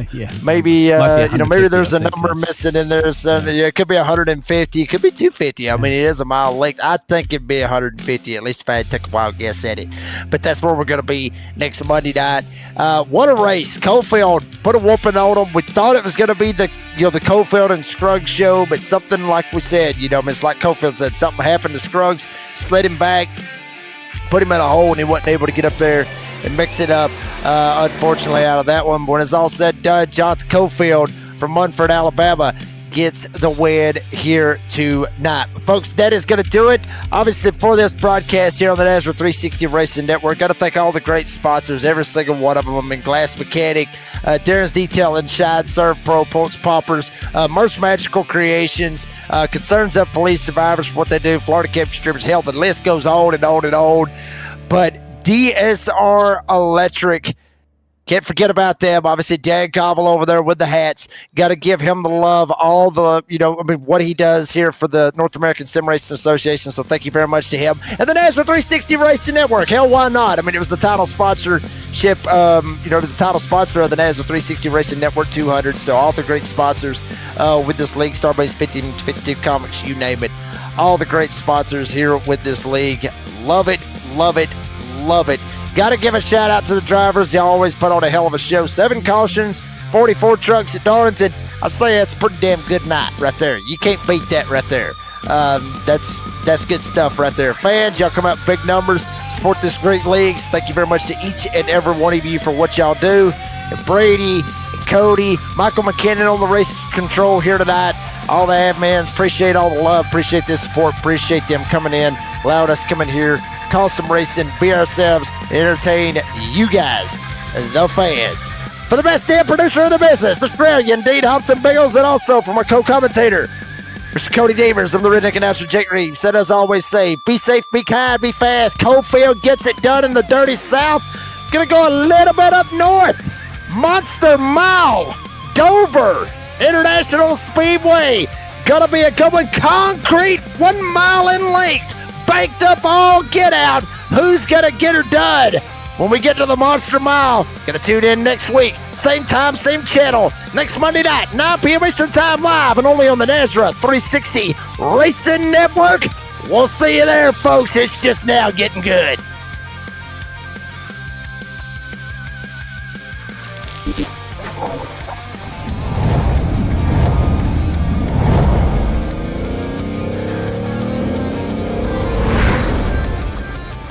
maybe, maybe there's a number missing in there. It could be 150. It could be 250. I mean, it is a mile length. I think it'd be 150, at least if I had to take a wild guess at it. But that's where we're going to be next Monday night. What a race. Cofield put a whooping on him. We thought it was going to be the Cofield and Scruggs show, but something like we said, it's like Cofield said, something happened to Scruggs, slid him back, put him in a hole, and he wasn't able to get up there and mix it up, unfortunately, out of that one. But when it's all said and done, Jonathan Cofield from Munford, Alabama, gets the win here tonight. Folks, that is going to do it. Obviously, for this broadcast here on the NASRA 360 Racing Network, got to thank all the great sponsors, every single one of them. I mean, Glass Mechanic, Darren's Detail and Shine, Serve Pro, Pulse Poppers, Merch Magical Creations, Concerns Up Police Survivors for what they do, Florida Campus Distributors. Hell, the list goes on and on and on. But DSR Electric, can't forget about them. Obviously, Dan Cobble over there with the hats. Got to give him the love, all the, what he does here for the North American Sim Racing Association. So thank you very much to him. And the NASRA 360 Racing Network. Hell, why not? I mean, it was the title sponsorship, it was the title sponsor of the NASRA 360 Racing Network 200. So all the great sponsors with this league, Starbase 52 Comics, you name it. All the great sponsors here with this league. Love it, love it, love it. Got to give a shout out to the drivers. They always put on a hell of a show. 7 cautions, 44 trucks at Darlington. I say that's a pretty damn good night right there. You can't beat that right there. That's good stuff right there. Fans, y'all come out big numbers, support this great league. Thank you very much to each and every one of you for what y'all do. And Brady, and Cody, Michael McKinnon on the race control here tonight. All the admins, appreciate all the love, appreciate this support, appreciate them coming in, allowing us to come in here, call some racing, be ourselves, and entertain you guys, the fans. For the best damn producer in the business, the Australian Dean Humpton Biggles, and also for my co-commentator, Mr. Cody Demers, I'm the redneck announcer, Jake Reeves. Said as I always say, be safe, be kind, be fast. Cofield gets it done in the dirty South. Gonna go a little bit up north. Monster Mile, Dover International Speedway. Gonna be a good one. Concrete, 1 mile in length. Banked up all get out. Who's gonna get her done when we get to the Monster Mile? Gonna tune in next week. Same time, same channel. Next Monday night, 9 p.m. Eastern Time, live and only on the NASRA 360 Racing Network. We'll see you there, folks. It's just now getting good.